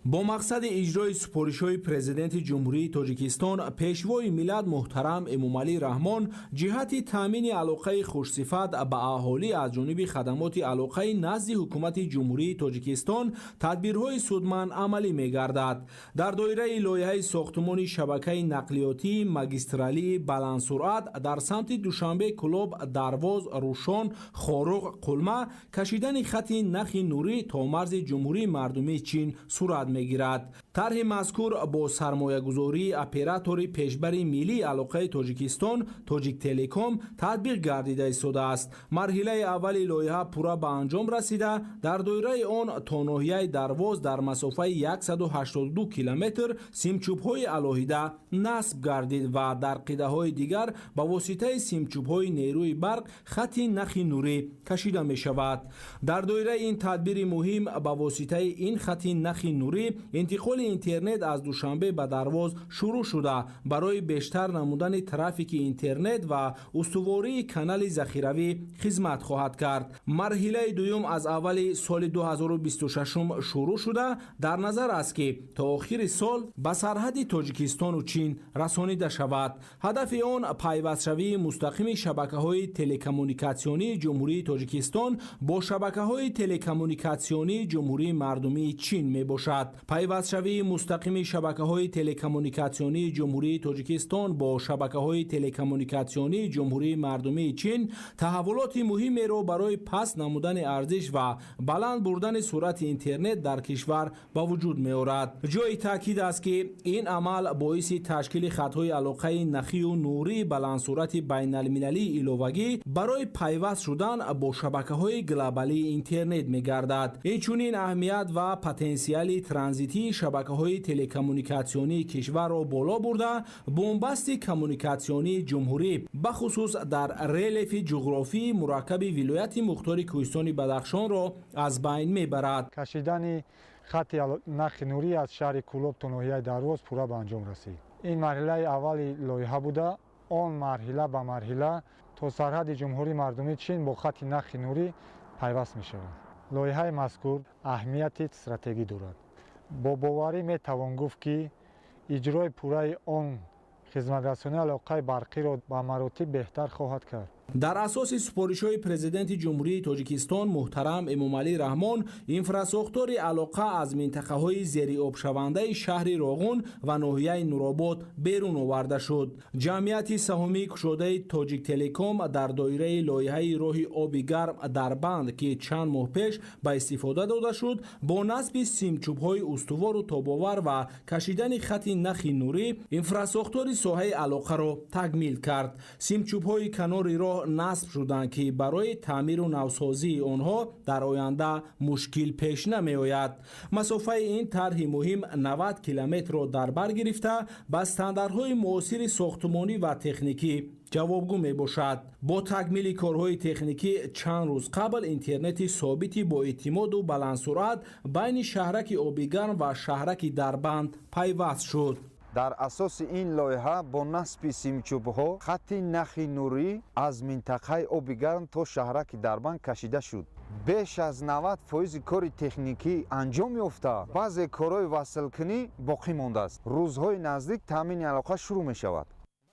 бо мақсади иҷрои супоришҳои президенти ҷумҳурии Тоҷикистон, пешвои миллат муҳтарам Эмомалӣ Раҳмон ҷиҳати таъмини алоқаи хушсифат ба аҳолӣ аз ҷониби хадамоти алоқаи назди ҳукумати ҷумҳурии Тоҷикистон тадбирҳои судманд амалӣ мегардад. дар доираи лоиҳаи сохтмони шабакаи нақлиётии магистралии баландсуръат дар самти Душанбе, Кӯлоб, Дарвоз, Рӯшон, Хоруқ, Қулма кашидани хатти нахи нурӣ то марзи ҷумҳурии мардумии Чин сурат мегирад. тарҳи мазкур бо сармоягузории оператори пешбари миллии алоқаи Тоҷикистон Тоҷиктелеком татбиқ гардида истодааст. марҳилаи аввали лоиҳа пурра ба анҷом расида, дар доираи он то ноҳияи Дарвоз дар масофаи 182 километр симчӯбҳои алоҳида насб гардид ва дар қидаҳои дигар ба воситаи симчӯбҳои нерӯи барқ хатти нахи нурӣ кашида мешавад. дар доираи ин тадбири муҳим ба воситаи ин хатти нахи нурӣ جمهوری انتقال اینترنت از دوشنبه به درواز شروع شده برای بیشتر نمودن ترافیک اینترنت و استواری کانال ذخیروی خدمت خواهد کرد. مرحله دوم از اول سال 2026 شروع شده در نظر است که تا آخر سال به سرحد تاجیکستان و چین رسانیده شود. هدف آن پیوست‌شوی مستقیم شبکه‌های تلکمونیکاسیونی جمهوری تاجیکستان با شبکه‌های تلکمونیکاسیونی جمهوری مردمی چین میباشد. پیوست‌شوی مستقیم شبکه‌های تلکمونیکاسیونی جمهوری تاجیکستان با شبکه‌های تلکمونیکاسیونی جمهوری مردمی چین تحولات مهمی را برای پس نمودن ارزش و بلند بردن سرعت اینترنت در کشور به وجود می‌آورد. جای تاکید است که این عمل باعث تشکیل خطهای علاقه نخی و نوری بلند سرعت بین المللی ایلوگی برای پیوست شدن با شبکه‌های گلوبالی اینترنت می‌گردد. اینچنین اهمیت و پتانسیل ترانزیتی شبکه‌های تلکمونیکاسیونی کشور را بالا برده بنبست کمونیکاسیونی جمهوری بخصوص در ریلیف جغرافی مرکب ولایت مختار کوهستان بدخشان را از بین میبرد. کشیدن خط نخ نوری از شهر کولوب تا ناحیه درواز پورا به انجام رسید. این مرحله اولی لایحه بوده. آن مرحله به مرحله تا سرحد جمهوری مردمی چین با خط نخ نوری پیوست می شود. لایحه مذکور اهمیت استراتژی دارد. با باوری می توان گفت که اجرای پورای آن خدمترسانی علاقه برقی را به مراتب بهتر خواهد کرد. در اساس سپارش‌های پرزیدنت جمهوری تاجیکستان محترم امامعلی رحمان، اینفراساختور علاقه از منطقه‌های زیر آب شونده شهر راغون و ناحیه نورآباد بیرون آورده شد. جمعیت سهامی گشوده تاجیک تلکام در دایره لایحه راه آب گرم در بند که چند ماه پیش به استفاده داده شد، با نصب سیمچوب‌های استوار و تاب‌آور و کشیدن خط نخ نوری، اینفراساختور ساحه علاقه را تکمیل کرد. سیمچوب‌های کنار راه نصب شدند که برای تعمیر و نوسازی آنها در آینده مشکل پیش نمی آید. مسافه این طرح مهم 90 کیلومتر را در بر گرفته به استانداردهای معاصر ساختمانی و تکنیکی جوابگو می باشد. با تکمیل کارهای تکنیکی چند روز قبل اینترنت ثابتی با اعتماد و بلند سرعت بین شهرک آبیگرم و شهرک دربند پیوست شد. در اساس این لایحه با نصب سیمچوب‌ها خط نخ نوری از منطقه آبیگرم تا شهرک دربند کشیده شد. بیش از 90% کار تکنیکی انجام یافته. بعضی کارهای وصلکنی باقی مانده است. روزهای نزدیک تامین علاقه شروع می شود.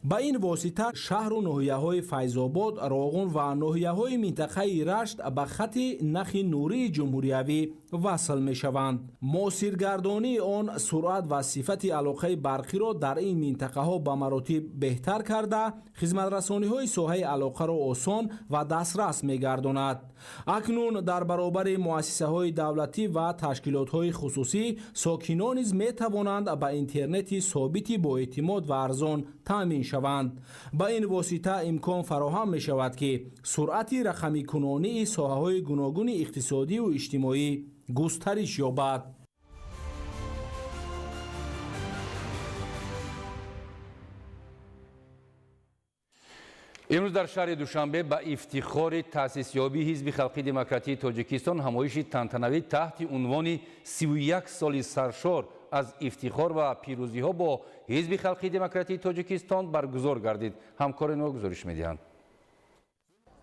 با این واسطه شهر و ناحیه‌های فیض‌آباد، راغون و ناحیه‌های منطقه رشت به خط نخ نوری جمهوریوی وصل می‌شوند. موثرگردانی آن سرعت و صفت علاقه برقی را در این منطقه‌ها به مراتب بهتر کرده، خدمت‌رسانی‌های ساحه علاقه را آسان و دسترس می‌گرداند. اکنون در برابر مؤسسه‌های دولتی و تشکیلات‌های خصوصی، ساکنان نیز می‌توانند به اینترنت ثابتی با اعتماد و ارزان تامین شوند. با این واسطه امکان فراهم می شود که سرعت رقمی کنانی ساحه‌های گوناگون اقتصادی و اجتماعی گسترش یابد. امروز در شهر دوشنبه با افتخار تأسیس یابی حزب خلقی دموکراتی تاجیکستان همایش تنتنوی تحت عنوان 31 سال سرشار از افتخار و پیروزی ها با حزب خلقی دموکراتی تاجیکستان برگزار گردید. همکار ما گزارش می‌دهند.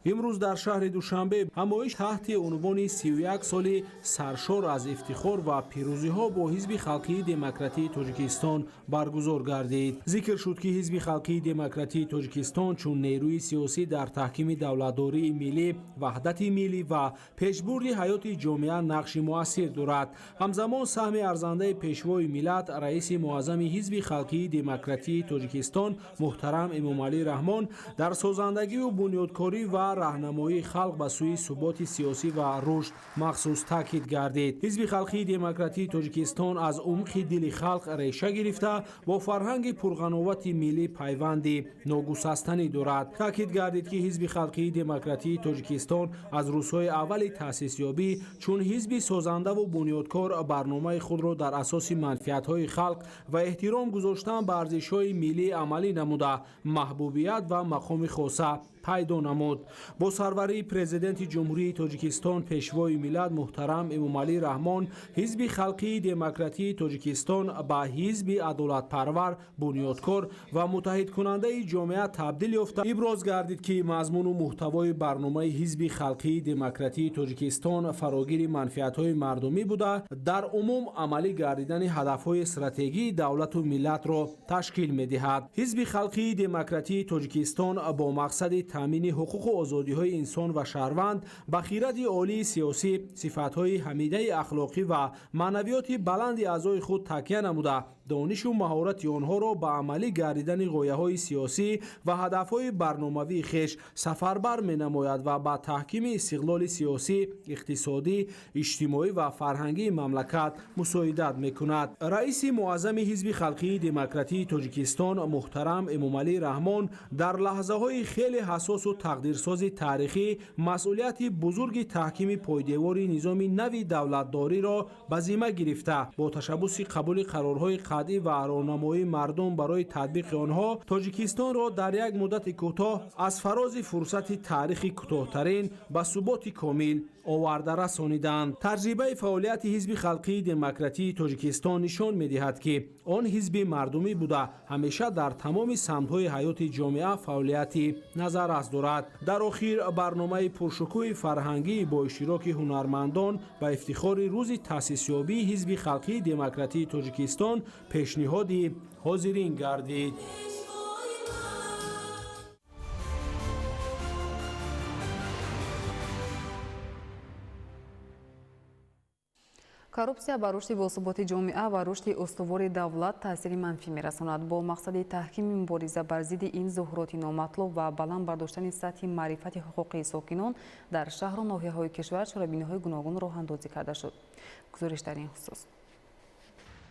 امروز در شهر دوشنبه همایش تحت عنوان 31 سال سرشار از افتخار و پیروزی ها با حزب خلقی دموکراتی تاجیکستان برگزار گردید. ذکر شد که حزب خلقی دموکراتی تاجیکستان چون نیروی سیاسی در تحکیم دولتداری ملی، وحدت ملی و پیشبرد حیات جامعه نقش مؤثر دارد. همزمان سهم ارزنده پیشوای ملت رئیس معظم حزب خلقی دموکراتی تاجیکستان محترم امامعلی رحمان در سازندگی و بنیادکاری و راهنمایی خلق به سوی ثبات سیاسی و رشد مخصوص تاکید گردید. حزب خلقی دموکراتی تاجیکستان از عمق دل خلق ریشه گرفته با فرهنگ پرقناوت ملی پیوند ناگسستنی دارد. تاکید گردید که حزب خلقی دموکراتی تاجیکستان از روزهای اول تأسیس یابی چون حزب سازنده و بنیادکار برنامه خود را در اساس منفعت‌های خلق و احترام گذاشتن به ارزش‌های ملی عملی نموده، محبوبیت و مقام خاصه пайдо намуд. бо сарварии президенти ҷумҳурии тоҷикистон пешвои миллат муҳтарам эмомалӣ раҳмон ҳизби халқии демократии тоҷикистон ба ҳизби адолатпарвар бунёдкор ва муттаҳидкунандаи ҷомеа табдил ёфта иброз гардид ки мазмуну муҳтавои барномаи ҳизби халқии демократии тоҷикистон фарогири манфиатҳои мардумӣ буда дар умум амалӣ гардидани ҳадафҳои стратегии давлату миллатро ташкил медиҳад. ҳизби халқии демократии тоҷикистон бо мақсади таъмини ҳуқуқу озодиҳои инсон ва шаҳрванд ба хирати олии сиёсӣ сифатҳои ҳамидаи ахлоқӣ ва маънавиёти баланди аъзои худ такя намуда донишу маҳорати онҳоро ба амалӣ гардидани ғояҳои сиёсӣ ва ҳадафҳои барномавии хеш сафарбар менамояд ва ба таҳкими истиқлоли сиёсӣ, иқтисодӣ, иҷтимоӣ ва фарҳангии мамлакат мусоидат мекунад. раиси муаззами ҳизби халқии демократии тоҷикистон муҳтарам эмомалӣ раҳмон дар лаҳзаҳои хеле ҳассосу тақдирсози таърихӣ масъулияти бузурги таҳкими пойдевори низоми нави давлатдориро ба зимма гирифта бо ташаббуси қабули қарорҳои қатъӣ ва роҳнамоии мардум барои татбиқи онҳо тоҷикистонро дар як муддати кӯтоҳ аз фарози фурсати таърихи кӯтоҳтарин ба суботи комил оварда расониданд. таҷрибаи фаъолияти ҳизби халқии демократии тоҷикистон нишон медиҳад ки он ҳизби мардумӣ буда ҳамеша дар тамоми самтҳои ҳаёти ҷомеа фаъолияти назаррас дорад. дар охир барномаи пуршукӯҳи фарҳангӣ бо иштироки ҳунармандон ба ифтихори рӯзи таъсисёбии ҳизби халқии демократии тоҷикистон пешниҳоди ҳозирин гардид. коррупсия ба рушди босуботи ҷомеа ва рушди устувори давлат таъсири манфӣ мерасонад. бо мақсади таҳкими мубориза бар зидди ин зуҳуроти номатлуб ва баланд бардоштани сатҳи маърифати ҳуқуқии сокинон дар шаҳру ноҳияҳои кишвар чорабиниҳои гуногун роҳандозӣ карда шуд. гузориш дар ин хусус.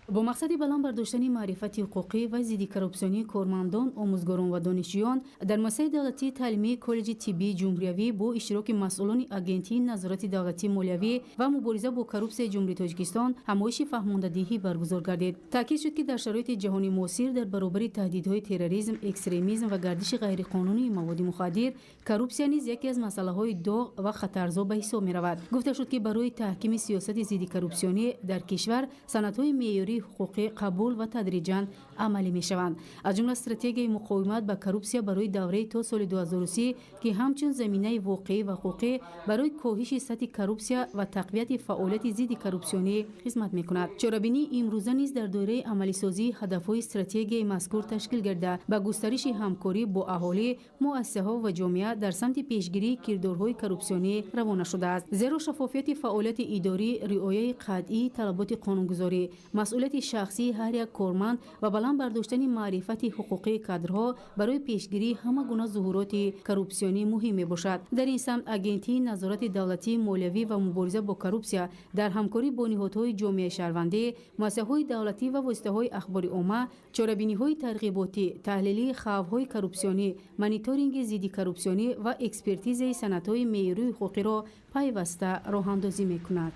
бо мақсади баланд бардоштани маърифати ҳуқуқӣ ва зидди коррупсионии кормандон, омӯзгорон ва донишҷӯён дар муассисаи давлатии таълимии коллеҷи тиббии ҷумҳуриявӣ бо иштироки масъулони агентии назорати давлатии молиявӣ ва мубориза бо коррупсияи ҷумҳурии Тоҷикистон ҳамоиши фаҳмондадиҳӣ баргузор гардид. таъкид шуд ки дар шароити ҷаҳони муосир дар баробари таҳдидҳои терроризм, экстремизм ва гардиши ғайриқонунии маводи мухаддир, коррупсия низ яке аз масъалаҳои доғ ва хатарзо ба ҳисоб меравад. гуфта шуд ки барои таҳкими сиёсати зидди коррупсионӣ дар кишвар санадҳои меъёрии ҳуқуқӣ қабул ва тадриҷан амалӣ мешаванд. аз ҷумла стратегияи муқовимат ба коррупсия барои давраи то соли 2030 ки ҳамчун заминаи воқеӣ ва ҳуқуқӣ барои коҳиши сатҳи коррупсия ва тақвияти фаъолияти зидди коррупсионӣ хизмат мекунад. чорабинии имрӯза низ дар доираи амалисозии ҳадафҳои стратегияи мазкур ташкил гирда ба густариши ҳамкорӣ бо аҳолӣ, муассисаҳо ва ҷомеа дар самти пешгирии кирдорҳои коррупсионӣ равона шудааст. зеро шаффофияти фаъолияти идорӣ, риояи қатъии талаботи қонунгузорӣ, масъулияти шахсии ҳар як корманд ва баланд бардоштани маърифати ҳуқуқии кадрҳо барои пешгирии ҳама гуна зуҳуроти коррупсионӣ муҳим мебошад. дар ин самт агентии назорати давлатии молиявӣ ва мубориза бо коррупсия дар ҳамкорӣ бо ниҳодҳои ҷомеаи шаҳрвандӣ, муассисаҳои давлатӣ ва воситаҳои ахбори умма, чорабиниҳои тарғиботӣ, таҳлили хавфҳои коррупсионӣ, мониторинги зидди коррупсионӣ ва экспертизаи санадҳои меъёрии ҳуқуқиро пайваста роҳандозӣ мекунад.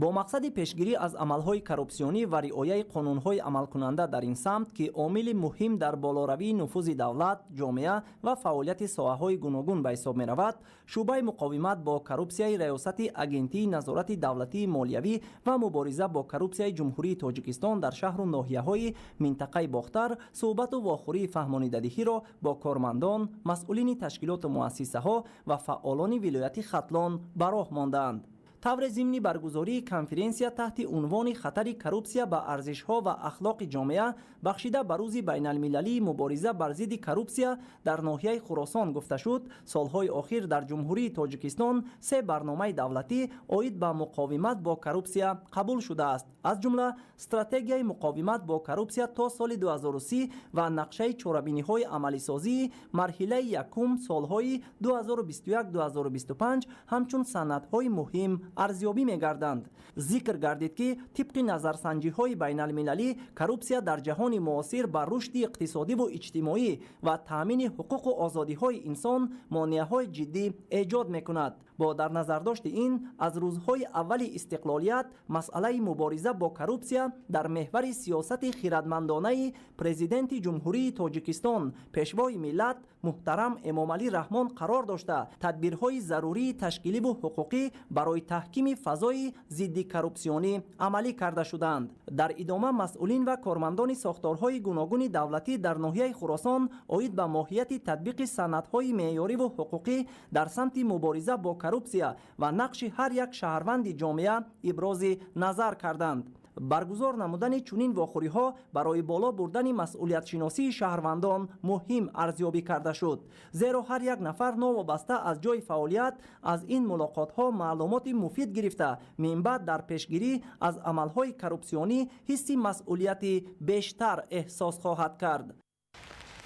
бо мақсади пешгирӣ аз амалҳои коррупсионӣ ва риояи қонунҳои амалкунанда дар ин самт ки омили муҳим дар болоравии нуфузи давлат, ҷомеа ва фаъолияти соҳаҳои гуногун ба ҳисоб меравад, шуъбаи муқовимат бо коррупсияи раёсати агентии назорати давлатии молиявӣ ва мубориза бо коррупсияи ҷумҳурии Тоҷикистон дар шаҳру ноҳияҳои минтақаи Бохтар суҳбату вохӯрии фаҳмонидадиҳиро бо кормандон, масъулини ташкилоту муассисаҳо ва фаъолони вилояти Хатлон ба роҳ мондаанд. тавре зимни баргузории конференсия таҳти унвони хатари коррупсия ба арзишҳо ва ахлоқи ҷомеа бахшида ба рӯзи байналмилалии мубориза бар зидди коррупсия дар ноҳияи Хуросон гуфта шуд, солҳои охир дар ҷумҳурии Тоҷикистон 3 барномаи давлатӣ оид ба муқовимат бо коррупсия қабул шудааст. аз ҷумла стратегияи муқовимат бо коррупсия то соли 2030 ва нақшаи чорабиниҳои амалисозии марҳилаи якум солҳои 2021-2025 ҳамчун санадҳои муҳим арзёбӣ мегарданд. зикр гардид ки тибқи назарсанҷиҳои байналмилалӣ коррупсия дар ҷаҳони муосир ба рушди иқтисодиву иҷтимоӣ ва таъмини ҳуқуқу озодиҳои инсон монеаҳои ҷиддӣ эҷод мекунад. با در نظر داشت این از روزهای اول استقلالیت مسئله مبارزه با کروپسیا در محور سیاست خردمندانه پرزیدنت جمهوری تاجیکستان پیشوای ملت محترم امامعلی رحمان قرار داشته تدبیرهای ضروری تشکیلی و حقوقی برای تحکیم فضای ضد کروپسیونی عملی کرده شدند. در ادامه مسئولین و کارمندان ساختارهای گوناگون دولتی در ناحیه خراسان اوید به ماهیت تطبیق سندهای معیاری و حقوقی در سمت مبارزه با کروپسیا و نقش هر یک شهروند جامعه ابراز نظر کردند. برگزار نمودن چنین واخوری ها برای بالا بردن مسئولیت شناسی شهروندان مهم ارزیابی کرده شد، زیرا هر یک نفر نوابسته از جای فعالیت از این ملاقات ها معلومات مفید گرفته من بعد در پیشگیری از عملهای کروپسیونی حس مسئولیت بیشتر احساس خواهد کرد.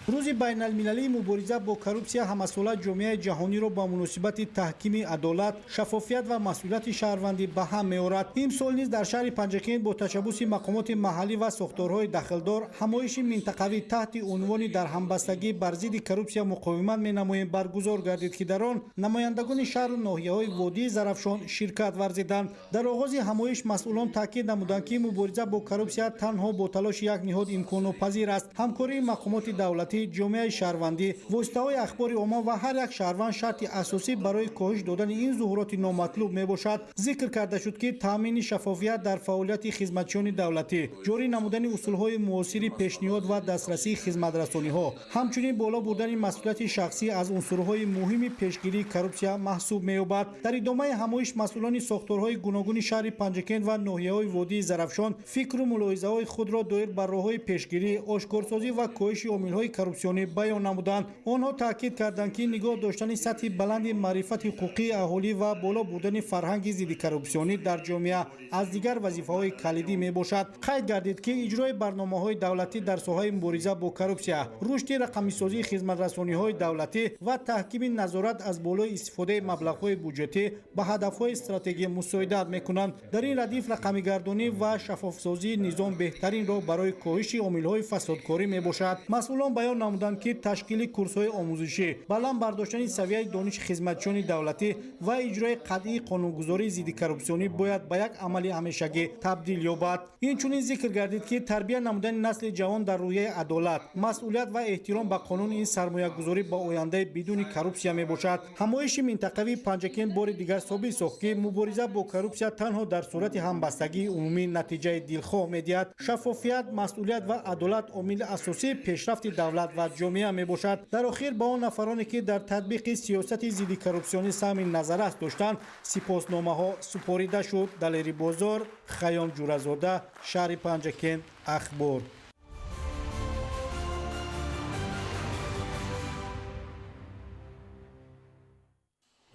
روز بین المللی مبارزه با کروپسیا همساله جامعه جهانی را با مناسبت تحکیم عدالت، شفافیت و مسئولیت شهروندی به هم می‌آورد. امسال نیز در شهر پنجکین با تشبث مقامات محلی و ساختارهای داخلدار همایش منطقوی تحت عنوان در همبستگی بر ضد کروپسیا مقاومت می‌نماییم برگزار گردید که در آن نمایندگان شهر و ناحیه‌های وادی زرافشان شرکت ورزیدند. در آغاز همایش مسئولان تاکید نمودند که مبارزه با کروپسیا تنها با تلاش یک نهاد امکان‌پذیر است. همکاری مقامات دولتی، جامعه شهروندی، واسطه‌های اخبار عامه و هر یک شهروند شرط اساسی برای کاهش دادن این ظهورات نامطلوب میباشد. ذکر کرده شد که تامین شفافیت در فعالیت خدمتچیان دولتی، جاری نمودن اصولهای معاصر پیشنهاد و دسترسی خدمت‌رسانی‌ها، همچنین بالا بردن مسئولیت شخصی از عنصرهای مهم پیشگیری کروپسیا محسوب می‌یابد. در ادامه همایش مسئولان ساختارهای گوناگون شهر پنجکین و ناحیه‌های وادی زرافشان فکر و ملاحظه‌های خود را دایر بر راه‌های پیشگیری، آشکارسازی و کاهش عامل‌های کروپسیونی بیان نمودند. آنها تاکید کردند که نگاه داشتن سطح بلند معرفت حقوقی اهالی و بالا بردن فرهنگ ضد کروپسیونی در جامعه از دیگر وظیفه‌های کلیدی میباشد. قید گردید که اجرای برنامه‌های دولتی در ساحه مبارزه با کروپسیا، رشد رقمی‌سازی خدمت‌رسانی‌های دولتی و تحکیم نظارت از بالای استفاده مبلغ‌های بودجتی به هدف‌های استراتژی مساعدت می‌کنند. در این ردیف رقمی‌گردانی و شفاف‌سازی نظام بهترین راه برای کاهش عامل‌های فسادکاری میباشد. مسئولان بیان نمودند که تشکیل کورس‌های آموزشی، بالا برداشتن سویه دانش خدمتچیان دولتی و اجرای قطعی قانونگذاری ضد کروپسیونی باید به یک عمل همیشگی تبدیل یابد. این چنین ذکر گردید که تربیت نمودن نسل جوان در رویه عدالت، مسئولیت و احترام به قانون این سرمایه‌گذاری با آینده بدون کروپسیا میباشد. همایش منطقوی پنجکین بار دیگر ثابت ساخت که مبارزه با کروپسیا تنها در صورت همبستگی عمومی نتیجه دلخواه می‌دهد. شفافیت، مسئولیت و عدالت عامل اساسی پیشرفت دولت و جامعه میباشد. در آخر با آن نفرانی که در تطبیق سیاست ضد کروپسیونی سهم نظر است داشتند سپاسنامه‌ها سپاریده شد. دلیری بازار، خیام جورزاده، شهر پنجکین، اخبار.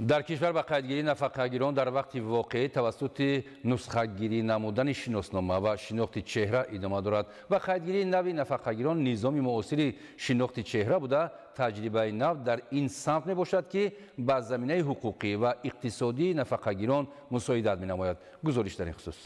در کشور به قیدگیری نفقه‌گیران در وقت واقعی توسط نسخه‌گیری نمودن شناسنامه و شناخت چهره ادامه دارد و قیدگیری نوی نفقه‌گیران نظام معاصر شناخت چهره بوده تجربه نو در این سمت میباشد که به زمینه حقوقی و اقتصادی نفقه‌گیران مساعدت می‌نماید. گزارش در این خصوص.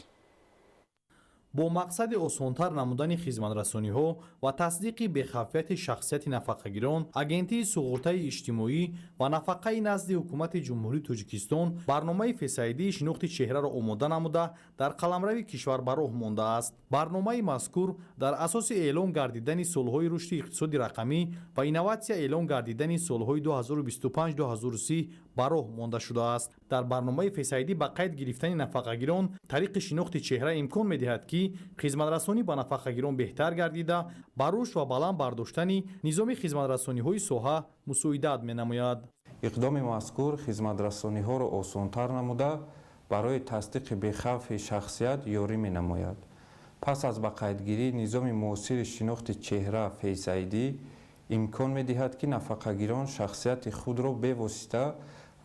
با مقصد آسان‌تر نمودن خدمت‌رسانی‌ها و تصدیق بخفیت شخصیت نفقه‌گیران، агентии суғуртаи اجتماعی و نفقه نزد حکومت جمهوری تاجیکستان برنامه فیصدی شناخت چهره را آماده نموده در قلمرو کشور به راه مانده است. برنامه مذکور در اساس اعلام گردیدن سالهای رشد اقتصادی رقمی و اینوواسیا اعلام گردیدن سالهای 2025-2030 به راه مانده شده است. در برنامه فیصدی به قید گرفتن نفقه‌گیران طریق شناخت چهره امکان می‌دهد که خدمت‌رسانی به نفقه‌گیران بهتر گردیده به رشد و بالا برداشتن نظام خدمت‌رسانی‌های ساحه مساعدت می‌نماید. اقدام مذکور خدمت‌رسانی‌ها را آسان‌تر نموده برای تصدیق بخوف شخصیت یاری می‌نماید. پس از به قیدگیری نظام معاصر شناخت چهره فیصدی امکان می‌دهد که نفقه‌گیران شخصیت خود را به واسطه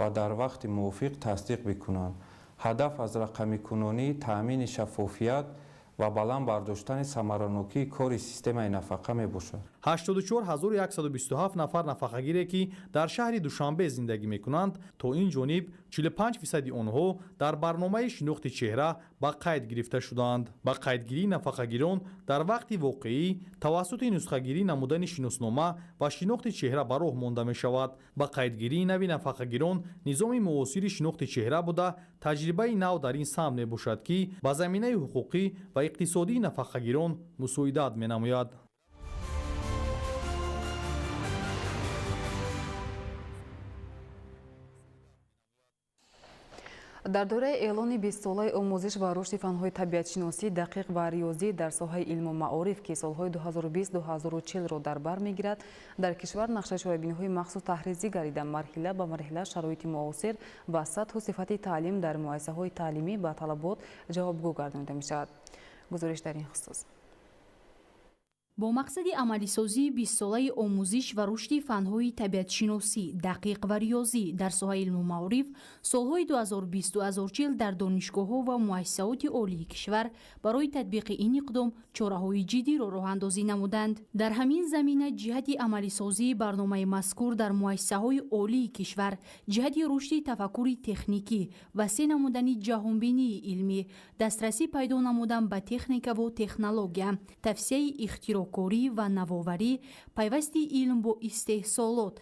و در وقت موافق تصدیق بکنند. هدف از رقمی کنونی تأمین شفافیت ва баланд бардоштани самаранокии кори системаи нафақа мебошад. 84127 нафар нафақагире ки дар шаҳри Душанбе зиндагӣ мекунанд, то ин ҷониб 45% онҳо дар барномаи шинохти чеҳра ба қайд гирифта шуданд. Ба қайдгирии нафақагирон дар вақти воқеӣ тавассути нусхагирӣ намудани шиноснома ва шинохти чеҳра ба роҳ монда мешавад. Ба қайдгирии нави нафақагирон низоми муосири шинохти чеҳра буда таҷрибаи нав дар ин самт мебошад ки ба заминаи ҳуқуқӣ ва иқтисодии нафақагирон мусоидат менамояд. дар дораи эълони 20-солаи омӯзиш ва рушди фанҳои табиатшиносӣ дақиқ ва риёзӣ дар соҳаи илму маориф ки солҳои 2020-2040-ро дар бар мегирад, дар кишвар нақшаи чорабиниҳои махсус таҳризӣ гарида марҳила ба марҳила шароити муосир ва сатҳу сифати таълим дар муассисаҳои таълимӣ ба талабот ҷавобгӯ гардонида мешавад. гузориш дар ин хусус. бо мақсади амалисозии 20-солаи омӯзиш ва рушди фанҳои табиатшиносӣ, дақиқ ва риёзӣ дар соҳаи илму маориф, солҳои 2020-2040 дар донишгоҳҳо ва муассисаоти олии кишвар барои татбиқи ин иқдом чораҳои ҷиддиро роҳандозӣ намуданд. дар ҳамин замина ҷиҳати амалисозии барномаи мазкур дар муассисаҳои олии кишвар, ҷиҳати рушди тафаккури техникӣ, васеъ намудани ҷаҳонбинии илмӣ, дастрасӣ пайдо намудан ба техникаву технология, тавсеяи ихтироъ корӣ ва навоварӣ, пайвасти илм бо истеҳсолот,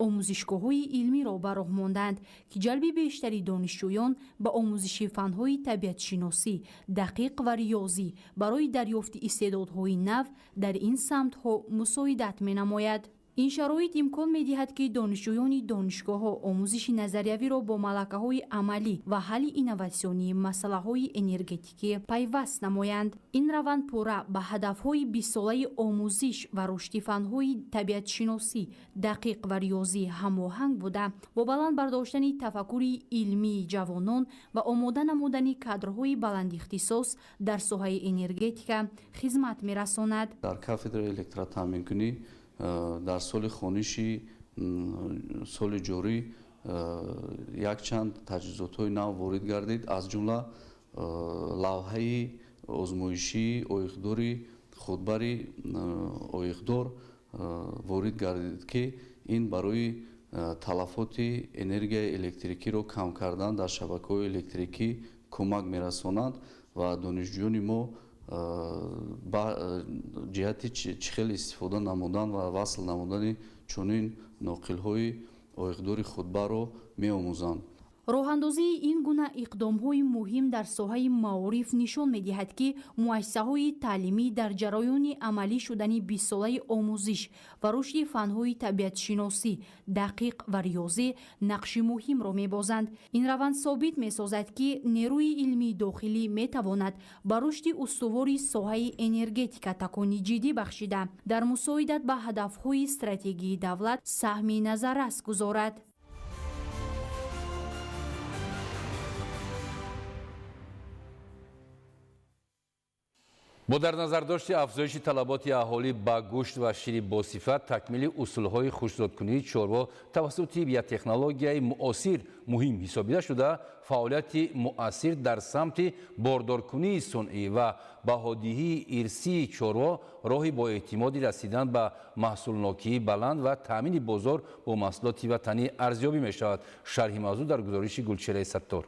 омӯзишгоҳҳои илмиро ба роҳ монданд ки ҷалби бештари донишҷӯён ба омӯзиши фанҳои табиатшиносӣ, дақиқ ва риёзӣ барои дарёфти истеъдодҳои нав дар ин самтҳо мусоидат менамояд. ин шароит имкон медиҳад ки донишҷӯёни донишгоҳҳо омӯзиши назариявиро бо малакаҳои амалӣ ва ҳалли инноватсионии масъалаҳои энергетикӣ пайваст намоянд. ин раванд пурра ба ҳадафҳои 20-солаи омӯзиш ва рушди фанҳои табиатшиносӣ, дақиқ ва риёзӣ ҳамоҳанг буда, бо баланд бардоштани тафаккури илмии ҷавонон ва омода намудани кадрҳои баландихтисос дар соҳаи энергетика хизмат мерасонад. дар кафедраи электротаъминкунӣ дар соли хониши соли ҷорӣ якчанд таҷҳизотҳои нав ворид гардид, аз ҷумла лавҳаи озмоишии оихдори худбари оихдор ворид гардид ки ин барои талафоти энергияи электрикиро кам кардан дар шабакаҳои электрикӣ кӯмак мерасонад ва донишҷӯёни мо ба ҷиҳати чӣ хел истифода намудан ва васл намудани чунин ноқилҳои оихдори хутбаро меомӯзанд. роҳандозии ин гуна иқдомҳои муҳим дар соҳаи маориф нишон медиҳад ки муассисаҳои таълимӣ дар ҷараёни амалӣ шудани 20-солаи омӯзиш ва рушди фанҳои табиатшиносӣ, дақиқ ва риёзӣ нақши муҳимро мебозанд. ин раванд собит месозад ки нерӯи илмии дохилӣ метавонад ба рушди устувори соҳаи энергетика такони ҷиддӣ бахшида, дар мусоидат ба ҳадафҳои стратегии давлат саҳми назаррас гузорад. бо дар назардошти афзоиши талаботи аҳолӣ ба гӯшт ва шири босифат, такмили усулҳои хушкзодкунии чорво тавассути биотехнологияи муосир муҳим ҳисобида шуда, фаъолияти муассир дар самти бордоркунии сунъӣ ва баҳодиҳии ирсии чорво роҳи боэътимоди расидан ба маҳсулнокии баланд ва таъмини бозор бо маҳсулоти ватанӣ арзёбӣ мешавад. шарҳи мавзӯъ дар гузориши Гулчеҳраи Саттор.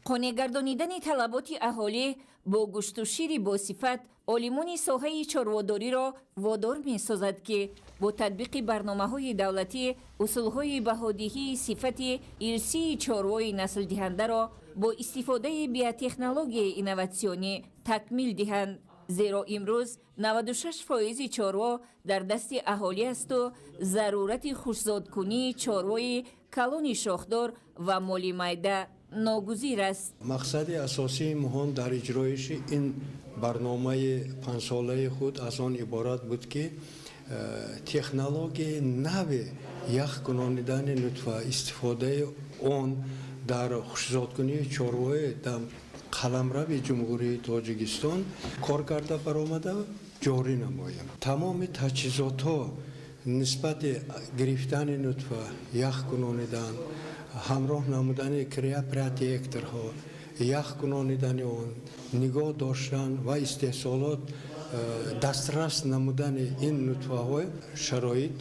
қонеъгардонидани талаботи аҳолӣ бо гӯшту шири босифат олимони соҳаи чорводориро водор месозад ки бо татбиқи барномаҳои давлатӣ усулҳои баҳодиҳии сифати ирсии чорвои наслдиҳандаро бо истифодаи биотехнологияи инноватсионӣ такмил диҳанд. зеро имрӯз 96% чорво дар дасти аҳолӣ асту зарурати хушкзодкунии чорвои калони шохдор ва моли майда ногузир аст. мақсади асосии муҳим дар иҷроиши ин барномаи панҷсолаи худ аз он иборат буд ки технологияи нави ях кунонидани нутфа, истифодаи он дар хушкзодкунии чорвои дар қаламрави ҷумҳурии Тоҷикистон кор карда баромада ҷорӣ намоем. тамоми таҷҳизотҳо нисбати гирифтани нутфа, ях кунонидан, ҳамроҳ намудани криопротекторҳо, ях кунонидани он нигоҳ доштан ва истеҳсолот дастрас намудани ин нутфаҳо шароит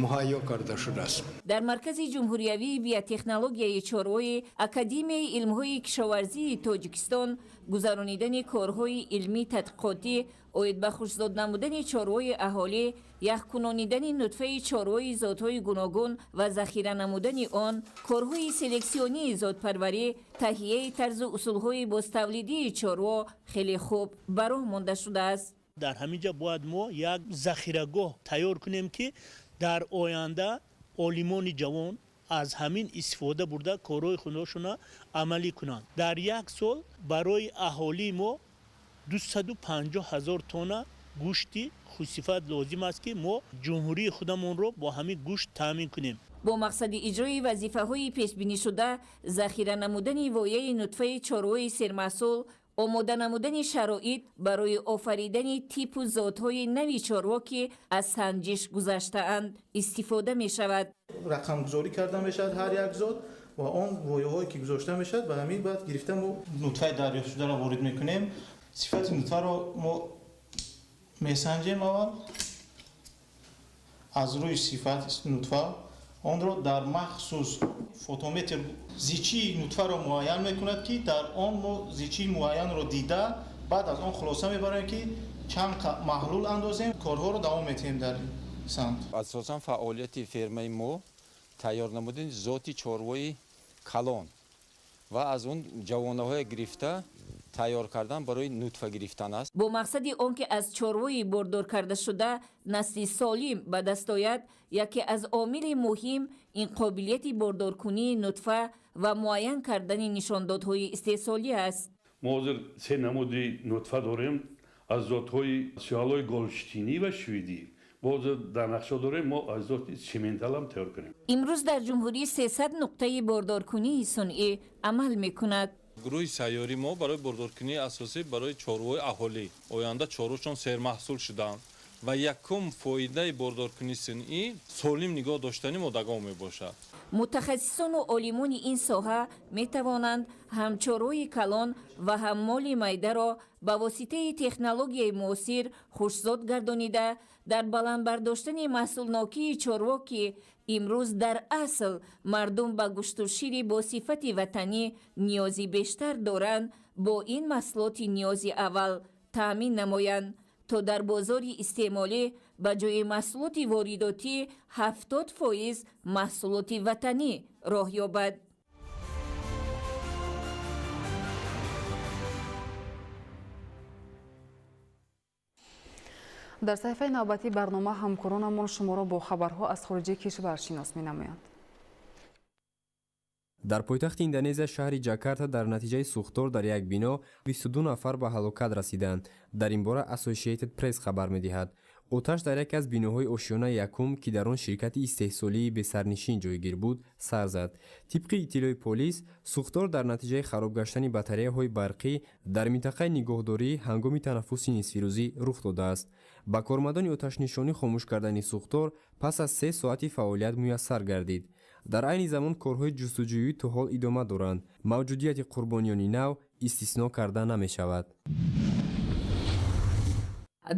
муҳайё карда шудааст. дар маркази ҷумҳуриявии биотехнологияи чорвои академияи илмҳои кишоварзии тоҷикистон гузаронидани корҳои илмӣ тадқиқотӣ оид ба хушкзод намудани чорвои аҳолӣ, яхкунонидани нутфаи чорвои зотҳои гуногун ва захира намудани он, корҳои селексионии зотпарварӣ, таҳияи тарзу усулҳои бозтавлидии чорво хеле хуб ба роҳ монда шудааст. дар ҳаминҷа бояд мо як захирагоҳ тайёр кунем ки дар оянда олимони ҷавон аз ҳамин истифода бурда корҳои худошона амалӣ кунанд. дар як сол барои аҳолии мо 250 000 тонна гӯшти хусифат лозим аст ки мо ҷумҳурии худамонро бо ҳамин гӯшт таъмин кунем. бо мақсади иҷрои вазифаҳои пешбинишуда, захира намудани вояи нутфаи чорвои сермаҳсул, омода намудани шароит барои офаридани типу зотҳои нави чорво ки аз санҷиш гузаштаанд истифода мешавад. рақамгузорӣ карда мешавад ҳар як зот ва он вояҳое ки гузошта мешавад ба ҳамин баъд гирифта мо нутфаи дарёфтшударо ворид мекунем. сифати нутфаро мо месанҷем аввал аз рӯи сифати нутфа онро дар махсус фотометр зичии нутфаро муайян мекунад ки дар он мо зичии муайянро дида баъд аз он хулоса мебарем ки чанд маҳлул андозем, корҳоро давом медиҳем дар самт. асосан фаъолияти фермаи мо тайёр намудани зоти чорвои калон ва аз он ҷавонаҳое гирифта тайёр кардан барои нутфа гирифтан аст. бо мақсади он ки аз чорвои бордоркардашуда насли солим ба даст ояд, яке аз омили муҳим ин қобилияти бордоркунии нутфа ва муайян кардани нишондодҳои истеҳсолӣ аст. мо ҳозир се намуди нутфа дорем аз зотҳои сиёҳалои голштинӣ ва шведӣ. мо ҳозир дар нақша дорем мо аз зоти сименталам тайёр кунем. имрӯз дар ҷумҳурӣ 300 нуқтаи бордоркунии сунъӣ амал мекунад. гурӯҳи сайёри мо барои бордоркунии асосӣ барои чорвои аҳолӣ оянда чорвошон сермаҳсул шуданд ва якум фоидаи бордоркунии сунъӣ солим нигоҳ доштани модагон мебошад. мутахассисону олимони ин соҳа метавонанд ҳам чорвои калон ва ҳам моли майдаро ба воситаи технологияи муосир хушкзод гардонида дар баландбардоштани маҳсулнокии чорво ки имрӯз дар асл мардум ба гӯшту шири бо сифати ватанӣ ниёзи бештар доранд, бо ин маҳсулоти ниёзи аввал таъмин намоянд, то дар бозори истеъмолӣ ба ҷои маҳсулоти воридотӣ 70% маҳсулоти ватанӣ роҳ ёбад. дар саҳифаи навбатии барнома ҳамкоронамон шуморо бо хабарҳо аз хориҷи кишвар шинос менамоянд. дар пойтахти индонезия шаҳри ҷакарта дар натиҷаи сӯхтор дар як бино 22 нафар ба ҳалокат расиданд. дар ин бора Associated Press хабар медиҳад. оташ дар яке аз биноҳои ошиёнаи якум ки дар он ширкати истеҳсолии бесарнишин ҷойгир буд сар зад. тибқи иттилои полис, сӯхтор дар натиҷаи хароб гаштани батареяҳои барқӣ дар минтақаи нигоҳдорӣ ҳангоми танаффуси нисфирӯзӣ рух додааст. ба кормандони оташнишонӣ хомӯш кардани сӯхтор пас аз 3 соати фаъолият муяссар гардид. дар айни замон корҳои ҷустуҷӯӣ то ҳол идома доранд. мавҷудияти қурбониёни нав истисно карда намешавад.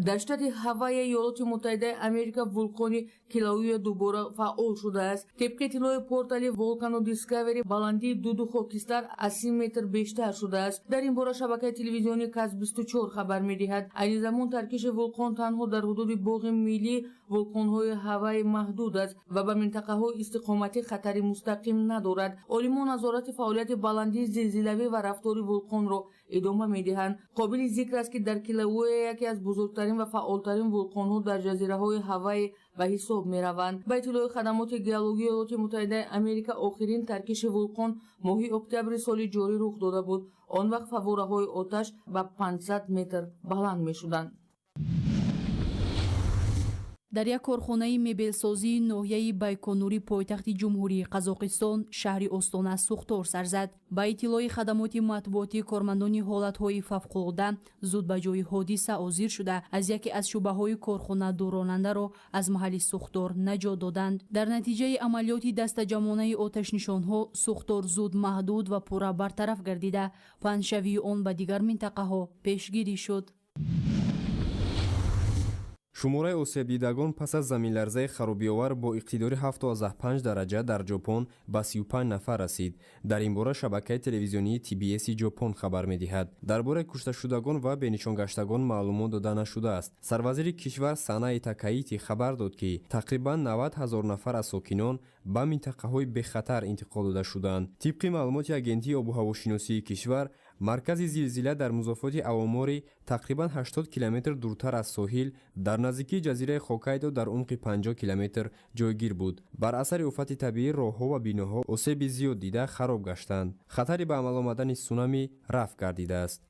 дар штати ҳавайи иёлоти муттаҳидаи америка вулқони килауя дубора фаъол шудааст. тибқи иттилои портали Volcano Discovery баландии дуду хокистар аз 30 метр бештар шудааст. дар ин бора шабакаи телевизионии Каз 24 хабар медиҳад. айни замон таркиши вулқон танҳо дар ҳудуди боғи миллии вулқонҳои ҳавайи маҳдуд аст ва ба минтақаҳои истиқоматӣ хатари мустақим надорад. олимон назорати фаъолияти баландии зилзилавӣ ва рафтори вулқонро идома медиҳанд. қобили зикр аст ки дар килауя яке аз бузургтарин ва фаъолтарин вулқонҳо дар ҷазираҳои ҳавайи ба ҳисоб мераванд. ба иттилои хадамоти геологии иёлоти муттаҳидаи америка охирин таркиши вулқон моҳи октябри соли ҷорӣ рух дода буд. он вақт фаввораҳои оташ ба 500 метр баланд мешуданд. дар як корхонаи мебелсозии ноҳияи байконурӣ пойтахти ҷумҳурии қазоқистон шаҳри остона сӯхтор сар зад. ба иттилои хадамоти матбуотӣ кормандони ҳолатҳои фавқулода зуд ба ҷои ҳодиса ҳозир шуда аз яке аз шӯъбаҳои корхона дуронандаро аз маҳалли сӯхтор наҷот доданд. дар натиҷаи амалиёти дастаҷамонаи оташнишонҳо сӯхтор зуд маҳдуд ва пурра бартараф гардида паҳншавии он ба дигар минтақаҳо пешгирӣ шуд. шумораи осебдидагон пас аз заминларзаи харобиовар бо иқтидори 7.5 дараҷа дар ҷопон ба 35 нафар расид. дар ин бора шабакаи телевизионии TBS-и ҷопон хабар медиҳад. дар бораи кушташудагон ва бенишонгаштагон маълумот дода нашудааст. сарвазири кишвар Санаи Такаити хабар дод ки тақрибан 90 000 нафар аз сокинон ба минтақаҳои бехатар интиқол дода шуданд. тибқи маълумоти агентии обуҳавошиносии кишвар, маркази зилзила дар музофоти авомори тақрибан 80 километр дуртар аз соҳил дар наздикии ҷазираи Хоккайдо дар умқи 50 километр ҷойгир буд. бар асари офати табиӣ роҳҳо ва биноҳо осеби зиёд дида хароб гаштанд. хатари ба амал омадани сунамӣ рафъ гардидааст.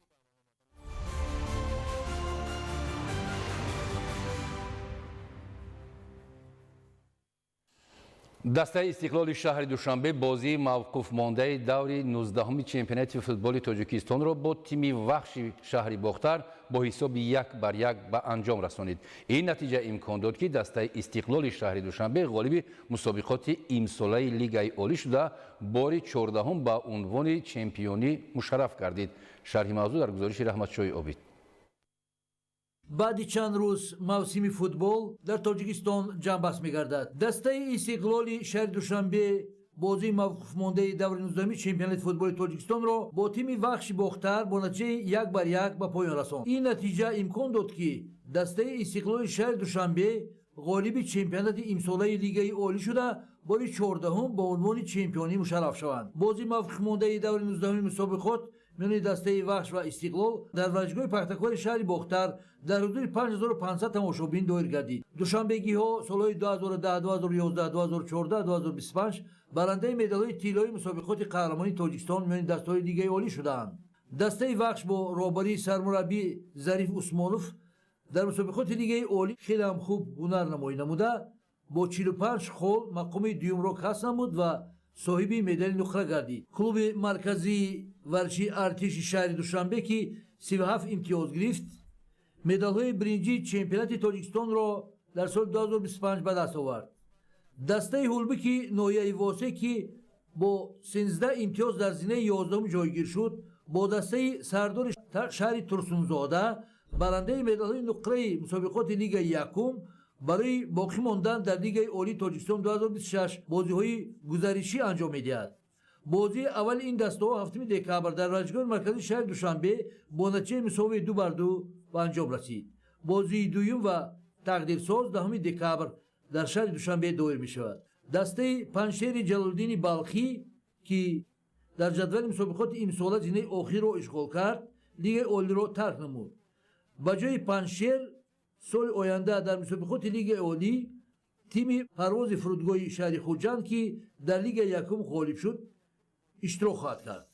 дастаи истиқлоли шаҳри душанбе бозии мавқуфмондаи даври 19-уми чемпионати футболи тоҷикистонро бо тими вахши шаҳри бохтар бо ҳисоби 1-1 ба анҷом расонид. ин натиҷа имкон дод ки дастаи истиқлоли шаҳри душанбе ғолиби мусобиқоти имсолаи лигаи олӣ шуда бори 14-ум ба унвони чемпионӣ мушарраф гардид. шарҳи мавзӯъ дар гузориши Раҳматшоҳи Обид. баъди чанд рӯз мавсими футбол дар тоҷикистон ҷамъбаст мегардад. дастаи истиқлоли шаҳри душанбе бозии мавқуфмондаи даври 19-уми чемпионати футболи тоҷикистонро бо тими вахши бохтар бо натиҷаи 1-1 ба поён расонд. ин натиҷа имкон дод ки дастаи истиқлоли шаҳри душанбе ғолиби чемпионати имсолаи лигаи олӣ шуда бори 14-ум ба унвони чемпионӣ мушарраф шаванд. бозии мавқуфмондаи даври 19-уми мусобиқот миёни дастаи вахш ва истиқлол дар варзишгоҳи пахтакори шаҳри бохтар дар ҳудуди 5500 тамошобин доир гардид. душанбегиҳо солҳои 2010, 2011, 2014, 2025 барандаи медалҳои тиллои мусобиқоти қаҳрамонии тоҷикистон миёни дастаҳои лигаи олӣ шуданд. дастаи вахш бо роҳбарии сармураббӣ Зариф Усмонов дар мусобиқоти лигаи олӣ хеле ҳам хуб ҳунар намоӣ намуда бо 45 хол мақоми дуюмро касб намуд ва соҳиби медали нуқра гардид. клуби марказии варзиши артиши шаҳри душанбе ки 37 имтиёз гирифт, медалҳои биринҷии чемпионати тоҷикистонро дар соли 2025 ба даст овард. дастаи ҳулбики ноҳияи восе ки бо 13 имтиёз дар зинаи 11 ҷойгир шуд, бо дастаи сардори шаҳри Турсунзода барандаи медалҳои нуқраи мусобиқоти лигаи якум барои боқӣ мондан дар лигаи олии тоҷикистон 2026 бозиҳои гузаришӣ анҷом медиҳад. бозии аввали ин дастаҳо 7 декабр дар варзишгоҳи марказии шаҳри душанбе бо натиҷаи мусовии 2-2 ба анҷом расид. бозии дуюм ва тақдирсоз 10 декабр дар шаҳри душанбе доир мешавад. дастаи паншери ҷалолиддини балхӣ ки дар ҷадвали мусобиқоти имсола зинаи охирро ишғол кард, лигаи олиро тарк намуд. ба ҷои паншер соли оянда дар мусобиқоти лигаи олӣ тими парвози фурудгоҳи шаҳри Хуҷанд ки дар лигаи якум ғолиб шуд иштирок хоҳад кард.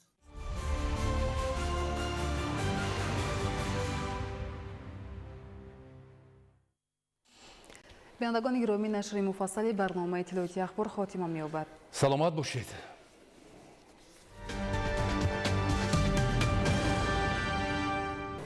бинандагони гиромӣ, нашри муфассали барномаи иттилоъоти ахбор хотима меёбад. саломат бошед.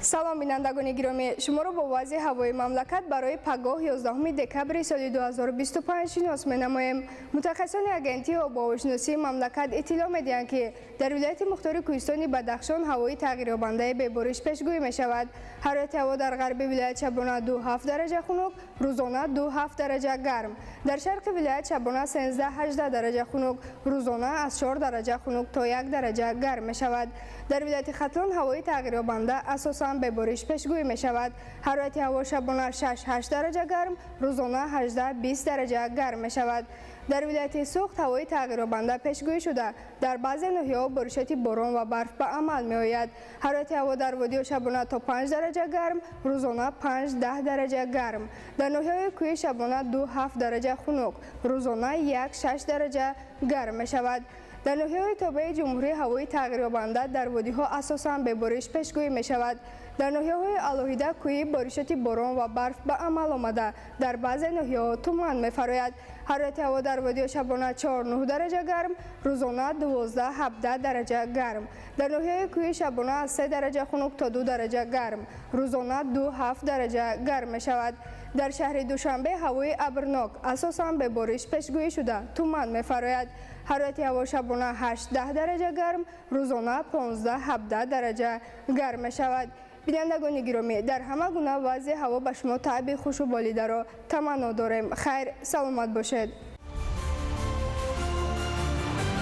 салом бинандагони гиромӣ, шуморо бо вазъи ҳавои мамлакат барои пагоҳ 11 декабри соли 2025 шинос менамоем. мутахассисони агентии обуҳавошиносии мамлакат иттилоъ медиҳанд ки дар вилояти мухтори кӯҳистони Бадахшон ҳавои тағйирёбандаи бебориш пешгӯӣ мешавад. ҳарорати ҳаво дар ғарби вилоят шабона 2-7 дараҷа хунук, рӯзона 2-7 дараҷа гарм. дар шарқи вилоят шабона 13-18 дараҷа хунук, рӯзона аз 4 дараҷа хунук то 1 дараҷа гарм мешавад. дар вилояти Хатлон ҳавои тағйирёбанда асосан бебориш пешгӯӣ мешавад. ҳарорати ҳаво шабона 6-8 дараҷа гарм, рӯзона 18-20 дараҷа гарм мешавад. дар вилояти Суғд ҳавои тағйирёбанда пешгӯӣ шуда дар баъзе ноҳияҳо боришоти борон ва барф ба амал меояд. ҳарорати ҳаво дар водиё шабона то 5 дараҷа гарм, рӯзона 5-10 дараҷа гарм. дар ноҳияҳои кӯҳӣ шабона 2-7 дараҷа хунук, рӯзона 1-6 дараҷа гарм мешавад. در ناحیه‌های تابع جمهوری هوای تغییریابنده در وادی‌ها اساساً به بارش پیشگویی می‌شود. در ناحیه‌های علایده کوهی بارشات باران و برف به عمل آمده در بعضی ناحیه‌ها تمن می‌فراید. حرارت هوا در وادی شبانه 4-9 درجه گرم، روزانه 12-17 درجه گرم. در ناحیه کوهی شبانه از 3 درجه خنک تا 2 درجه گرم، روزانه 2-7 درجه گرم می‌شود. در شهر دوشنبه هوای ابرناک اساساً به بارش پیشگویی شده تمن می‌فراید. حرارت هوا شبانه 8-10 درجه گرم، روزانه 15-17 درجه گرم می‌شود. بینندگان گرامی، در همه گونه وضع هوا به شما تعبیر خوش و بالیده را تمنا داریم. خیر، سلامت باشید.